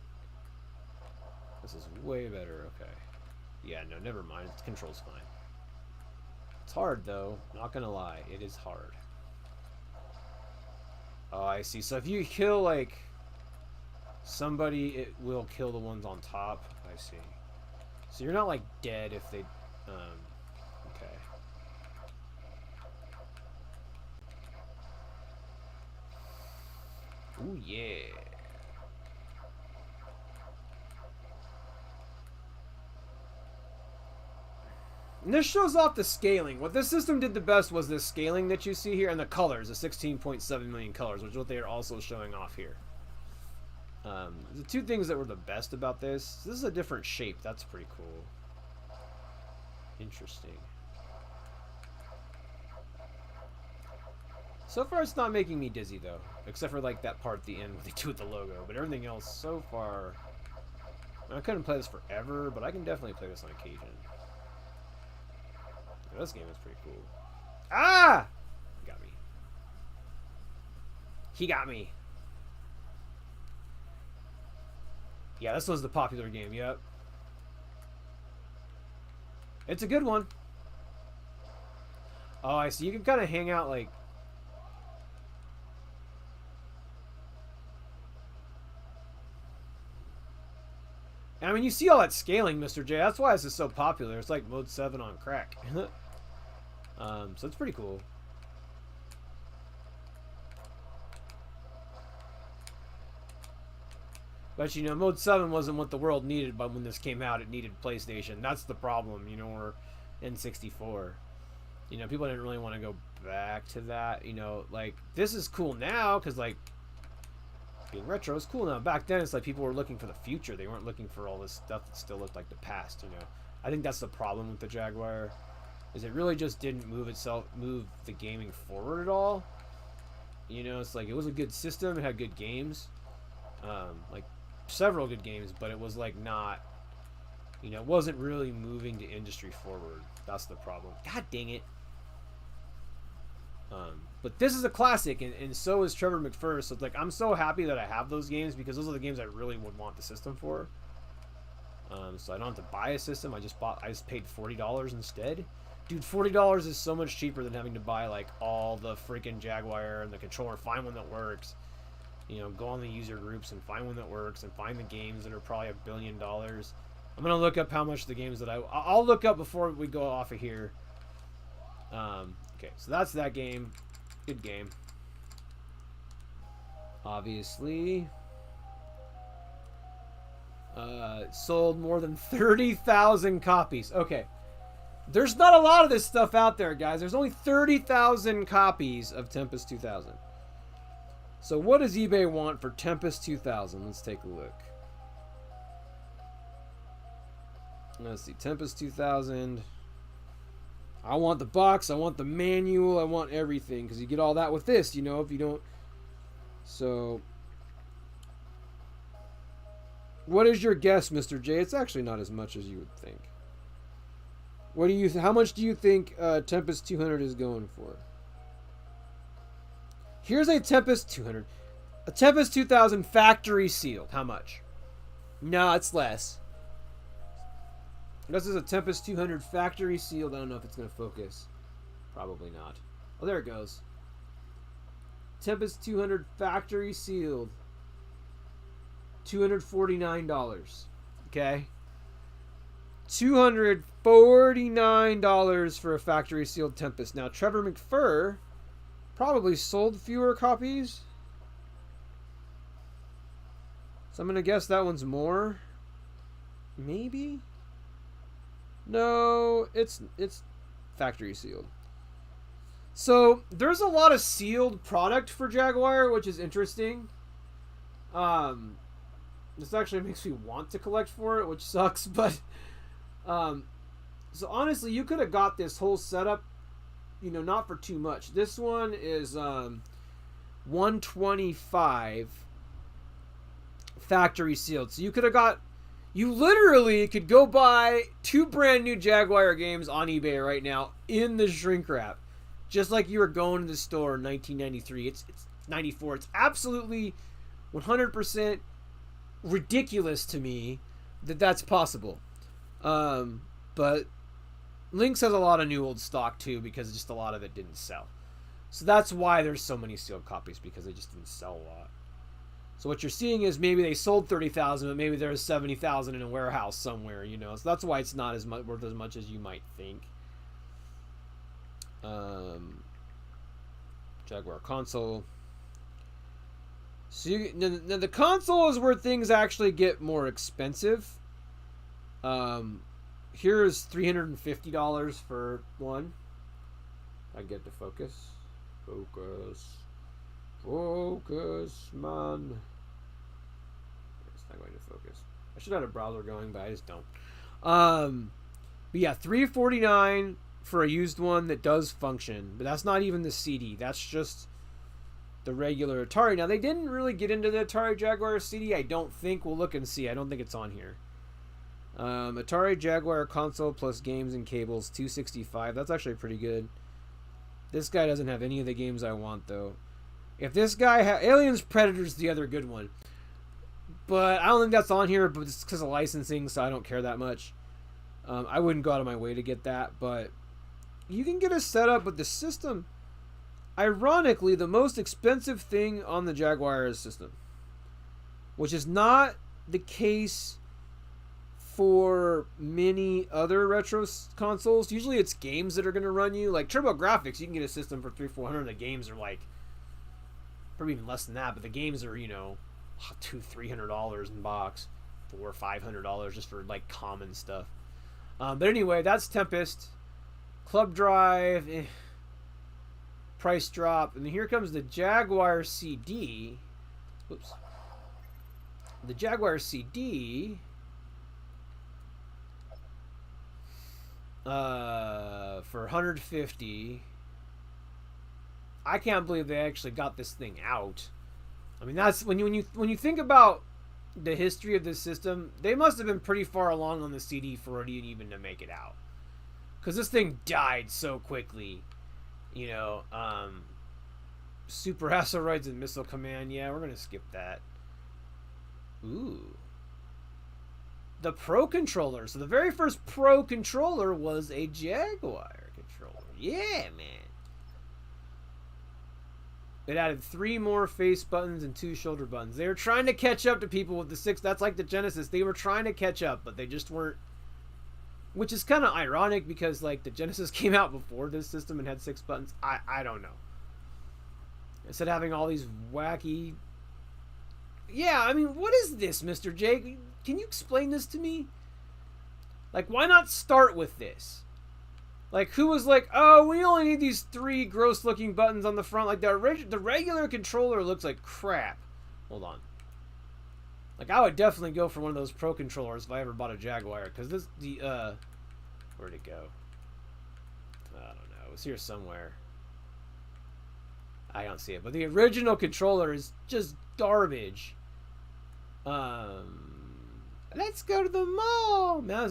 Speaker 1: This is way better. Okay. Yeah, no, never mind. The control's fine. It's hard, though. Not gonna lie. It is hard. Oh, I see. So if you kill, like, somebody, it will kill the ones on top. I see. So you're not, like, dead if they, okay. Ooh, yeah. And this shows off the scaling. What this system did the best was the scaling that you see here, and the colors, the 16.7 million colors, which is what they are also showing off here. The two things that were the best about this is a different shape. That's pretty cool. Interesting. So far, it's not making me dizzy, though. Except for, like, that part at the end where they do with the logo. But everything else, so far... I couldn't play this forever, but I can definitely play this on occasion. Yeah, this game is pretty cool. Ah! He got me. He got me. Yeah, this was the popular game, yep. It's a good one. Oh, I see. You can kind of hang out, like... I mean, you see all that scaling, Mr. J. That's why this is so popular. It's like Mode 7 on crack. So it's pretty cool. But, you know, Mode 7 wasn't what the world needed, but when this came out, it needed PlayStation. That's the problem, you know, or N64. You know, people didn't really want to go back to that, you know, like, this is cool now, because, like, being retro is cool now. Back then, it's like people were looking for the future. They weren't looking for all this stuff that still looked like the past, you know. I think that's the problem with the Jaguar, is it really just didn't move the gaming forward at all. You know, it's like, it was a good system, it had good games, like, several good games, but it was, like, not, you know, it wasn't really moving the industry forward. That's the problem. God dang it. But this is a classic, and so is Trevor McFur, so it's like, I'm so happy that I have those games, because those are the games I really would want the system for. So I don't have to buy a system, I just paid $40 instead. Dude, $40 is so much cheaper than having to buy, like, all the freaking Jaguar and the controller, find one that works. You know, go on the user groups and find one that works, and find the games that are probably $1 billion. I'm gonna look up how much the games that I'll look up before we go off of here. Okay, so that's that game. Good game. Obviously. Sold more than 30,000 copies. Okay. There's not a lot of this stuff out there, guys. There's only 30,000 copies of Tempest 2000. So what does eBay want for Tempest 2000? Let's take a look. Let's see. Tempest 2000. I want the box. I want the manual. I want everything. Because you get all that with this, you know, if you don't. So, what is your guess, Mr. J? It's actually not as much as you would think. What do you? How much do you think Tempest 200 is going for? Here's a Tempest 200. A Tempest 2000 factory sealed. How much? No, it's less. This is a Tempest 200 factory sealed. I don't know if it's going to focus. Probably not. Oh, there it goes. Tempest 200 factory sealed. $249. Okay. $249 for a factory sealed Tempest. Now, Trevor McFur probably sold fewer copies. So I'm going to guess that one's more. Maybe? No, it's factory sealed. So there's a lot of sealed product for Jaguar, which is interesting. This actually makes me want to collect for it, which sucks, but so honestly, you could have got this whole setup, you know, not for too much. This one is $125 factory sealed. So you could have got, you literally could go buy 2 brand new Jaguar games on eBay right now in the shrink wrap, just like you were going to the store in 1993. It's 94. It's absolutely 100% ridiculous to me that that's possible. But Lynx has a lot of new old stock too, because just a lot of it didn't sell. So that's why there's so many sealed copies, because they just didn't sell a lot. So what you're seeing is maybe they sold 30,000, but maybe there's 70,000 in a warehouse somewhere, you know. So that's why it's not as much worth as much as you might think. Jaguar console. So now the console is where things actually get more expensive. Here's $350 for one. I get to focus. Focus, man. It's not going to focus. I should have a browser going, but I just don't. But yeah, $349 for a used one that does function, but that's not even the CD. That's just the regular Atari. Now, they didn't really get into the Atari Jaguar CD, I don't think. We'll look and see. I don't think it's on here. Atari Jaguar console plus games and cables, $265. That's actually pretty good. This guy doesn't have any of the games I want, though. If this guy Aliens Predator's the other good one, but I don't think that's on here, but it's because of licensing, so I don't care that much. I wouldn't go out of my way to get that, but you can get a setup with the system. Ironically, the most expensive thing on the Jaguar is system, which is not the case for many other retro consoles. Usually it's games that are going to run you. Like TurboGrafx, you can get a system for $300-400. The games are like probably even less than that, but the games are, you know, $200-300 in box, $400-500 just for like common stuff. But anyway, that's Tempest. Club Drive, price drop, and here comes the Jaguar CD. Whoops. The Jaguar CD. For 150. I can't believe they actually got this thing out. I mean, that's when you think about the history of this system, they must have been pretty far along on the CD for it even to make it out. Because this thing died so quickly. You know, Super Asteroids and Missile Command. Yeah, we're going to skip that. Ooh. The Pro Controller. So the very first Pro Controller was a Jaguar controller. Yeah, man. It added 3 more face buttons and 2 shoulder buttons. They were trying to catch up to people with the 6. That's like the Genesis. They were trying to catch up, but they just weren't. Which is kind of ironic because like the Genesis came out before this system and had 6 buttons. I don't know. Instead of having all these wacky. Yeah, I mean, what is this, Mr. J? Can you explain this to me? Like, why not start with this? Like, who was like, oh, we only need these 3 gross-looking buttons on the front. Like, the regular controller looks like crap. Hold on. Like, I would definitely go for one of those Pro controllers if I ever bought a Jaguar. Because this, where'd it go? I don't know. It was here somewhere. I don't see it. But the original controller is just garbage. Let's go to the mall. Now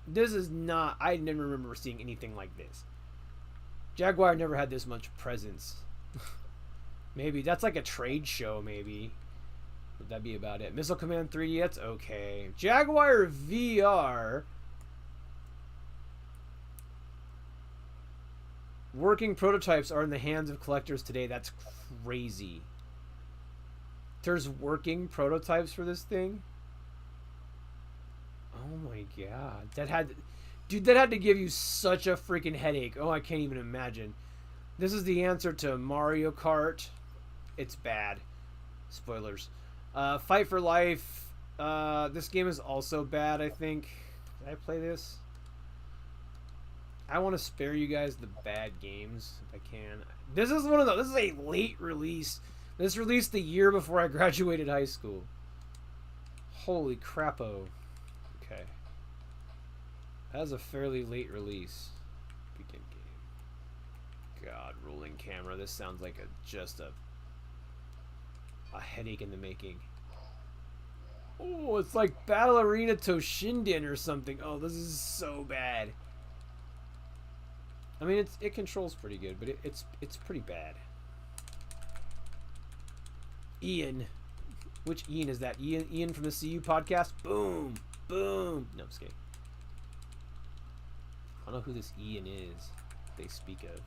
Speaker 1: this is not. I never remember seeing anything like this. Jaguar never had this much presence. Maybe that's like a trade show. Maybe would that be about it? Missile Command 3D. That's okay. Jaguar VR. Working prototypes are in the hands of collectors today. That's crazy. There's working prototypes for this thing. Oh my god. That had to give you such a freaking headache. Oh, I can't even imagine. This is the answer to Mario Kart. It's bad. Spoilers. Fight for Life. This game is also bad, I think. Did I play this? I want to spare you guys the bad games if I can. This is one of those. This is a late release. This released the year before I graduated high school. Holy crapo. Okay. That was a fairly late release. Begin game. God, rolling camera. This sounds like just a headache in the making. Oh, it's like Battle Arena Toshinden or something. Oh, this is so bad. I mean, it controls pretty good, but it's pretty bad. Ian. Which Ian is that? Ian from the CU podcast? Boom. Boom. No, I'm just kidding. I don't know who this Ian is they speak of.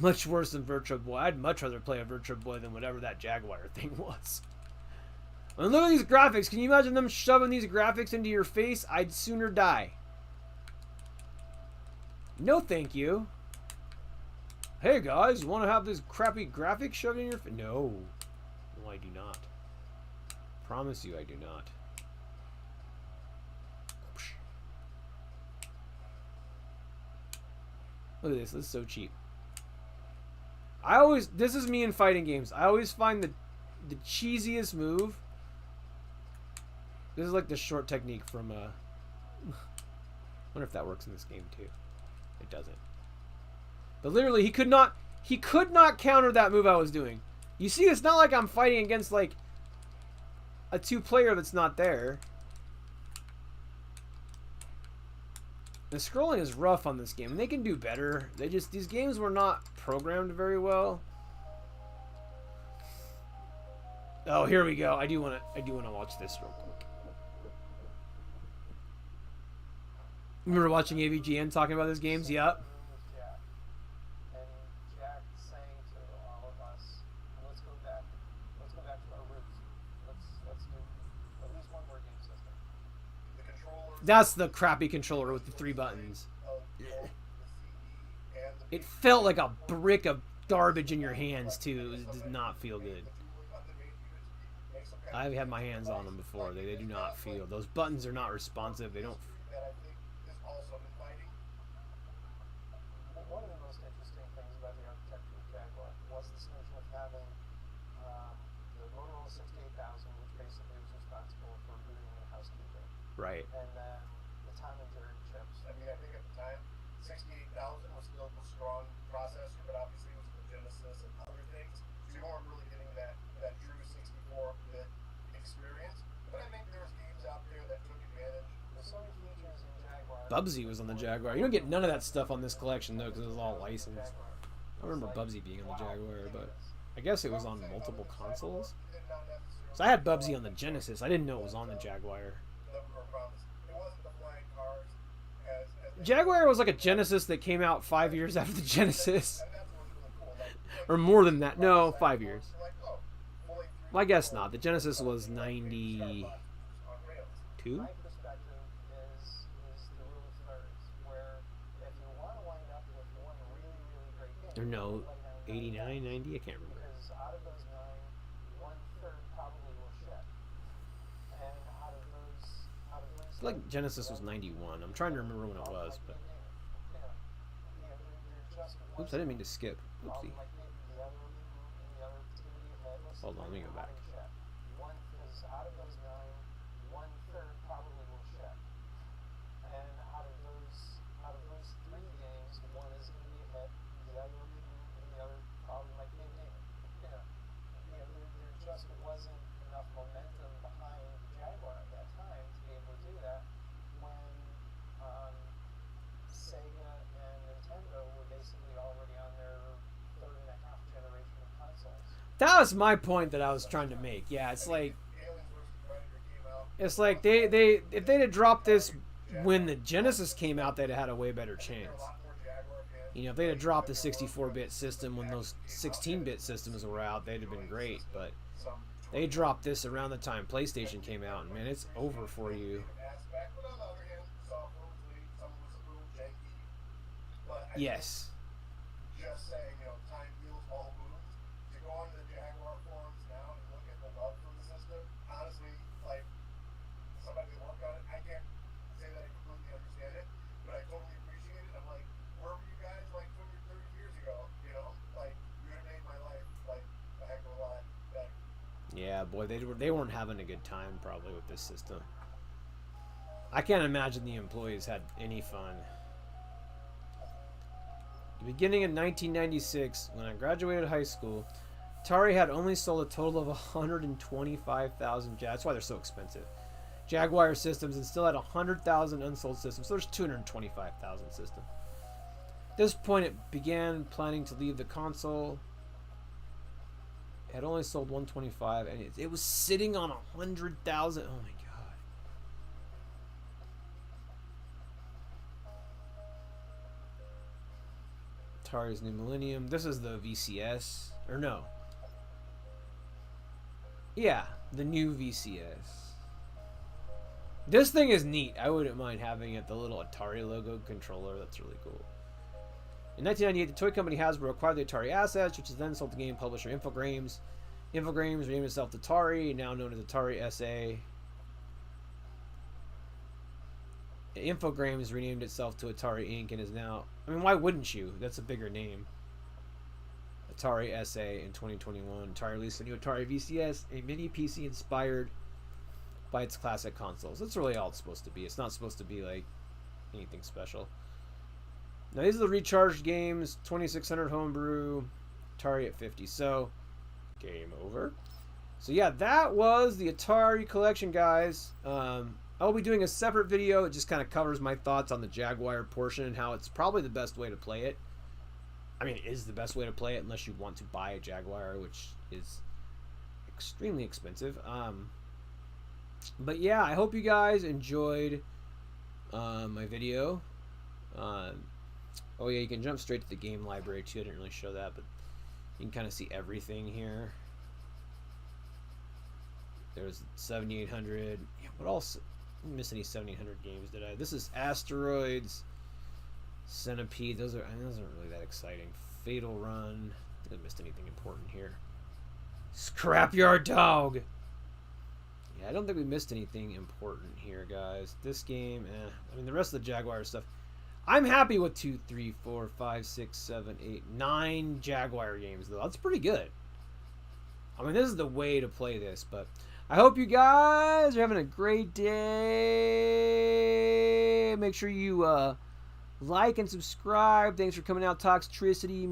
Speaker 1: Much worse than Virtua Boy. I'd much rather play a Virtua Boy than whatever that Jaguar thing was. And look at these graphics. Can you imagine them shoving these graphics into your face? I'd sooner die. No, thank you. Hey guys, want to have this crappy graphic shoved in your face? No. No, I do not. Promise you I do not. Look at this. This is so cheap. This is me in fighting games. I always find the cheesiest move. This is like the short technique from wonder if that works in this game too. It doesn't. But literally, he could not counter that move I was doing. You see, it's not like I'm fighting against like a 2-player that's not there. The scrolling is rough on this game, and they can do better. These games were not programmed very well. Oh, here we go. I do want to watch this real quick. Remember watching AVGN talking about those games? Yep.
Speaker 2: And Jack saying to all of us, let's go back to our roots. Let's do at least one more game system. The controller.
Speaker 1: That's the crappy controller with the 3 buttons. It felt like a brick of garbage in your hands too. It does not feel good. I've had my hands on them before. They do not feel. Those buttons are not responsive. They don't.
Speaker 2: One of the most interesting things about the architecture of Jaguar was this notion of having the Motorola 68000, which basically was responsible for routing and housekeeping.
Speaker 1: Right.
Speaker 2: And then the time and dirt chips. I mean, I think at the time, 68000 was still a strong processor, but obviously it was the Genesis and other things. So you weren't really getting that true 64-bit experience. But I think there was games out there that took advantage. There's so many features in Jaguar.
Speaker 1: Bubsy was on the Jaguar. You don't get none of that stuff on this collection though, because it was all licensed. I remember Bubsy being on the Jaguar, but I guess it was on multiple consoles. So I had Bubsy on the Genesis. I didn't know it was on the Jaguar. Jaguar was like a Genesis that came out 5 years after the Genesis. Or more than that. No, 5 years. Well, I guess not. The Genesis was 92?
Speaker 2: My perspective is the rule of thirds, where if you want to wind up with one really, really great game,
Speaker 1: Or no, 89, 90? I can't remember.
Speaker 2: because out of those 9, 1/3 probably will ship. And out of those
Speaker 1: I feel like Genesis was 91. I'm trying to remember when it was, but... Oops, I didn't mean to skip. Oopsie. Hold on, let me go back.
Speaker 2: Out of those 9, 1/3 probably will ship. And out of those 3 games, one is going to be a hit, the other will be and the other probably might be a game. There just wasn't enough momentum behind Jaguar at that time to be able to do that when Sega and Nintendo were basically already on their 3.5 generation of consoles.
Speaker 1: That was my point that I was trying to make. Yeah, it's like they if they'd have dropped this when the Genesis came out, they'd have had a way better chance. You know, if they'd have dropped the 64-bit system when those 16-bit systems were out, they'd have been great. But they dropped this around the time PlayStation came out, and man, it's over for you. Yes.
Speaker 2: Just saying, time heals all wounds. To go onto the Jaguar forums now and look at the love from the system, honestly, like, somebody that worked on it, I can't say that I completely understand it, but I totally appreciate it. I'm like, where were you guys, like, 20 or 30 years ago, Like, you would have made my life, like, a heck of a lot better.
Speaker 1: Yeah, boy, they weren't having a good time, probably, with this system. I can't imagine the employees had any fun. Beginning in 1996, when I graduated high school, Atari had only sold a total of 125,000. That's why they're so expensive. Jaguar systems and still had 100,000 unsold systems. So there's 225,000 systems. At this point, it began planning to leave the console. It had only sold 125, and it was sitting on 100,000. Oh my god. Atari's New Millennium. This is the VCS. Or no. Yeah, the new VCS. This thing is neat. I wouldn't mind having it. The little Atari logo controller. That's really cool. In 1998, the toy company Hasbro acquired the Atari assets, which is then sold to game publisher Infogrames. Infogrames renamed itself to Atari, now known as Atari SA. Infogrames renamed itself to Atari Inc. and is now... I mean, why wouldn't you? That's a bigger name. Atari SA in 2021. Atari released a new Atari VCS, a mini PC inspired by its classic consoles. That's really all it's supposed to be. It's not supposed to be like anything special. Now, these are the recharged games. 2600 homebrew. Atari at 50. So, game over. So, yeah, that was the Atari collection, guys. I'll be doing a separate video. It just kind of covers my thoughts on the Jaguar portion and how it's probably the best way to play it. I mean, it is the best way to play it unless you want to buy a Jaguar, which is extremely expensive. But yeah, I hope you guys enjoyed my video. Oh yeah, you can jump straight to the game library too. I didn't really show that, but you can kind of see everything here. There's 7800. Yeah, what else? I didn't miss any 7800 games, did I? This is Asteroids, Centipede. Those aren't really that exciting. Fatal Run. think I missed anything important here. Scrapyard dog! Yeah, I don't think we missed anything important here, guys. This game, I mean, the rest of the Jaguar stuff. I'm happy with 2, 3, 4, 5, 6, 7, 8, 9 Jaguar games, though. That's pretty good. I mean, this is the way to play this, but I hope you guys are having a great day. Make sure you like and subscribe. Thanks for coming out, Toxtricity.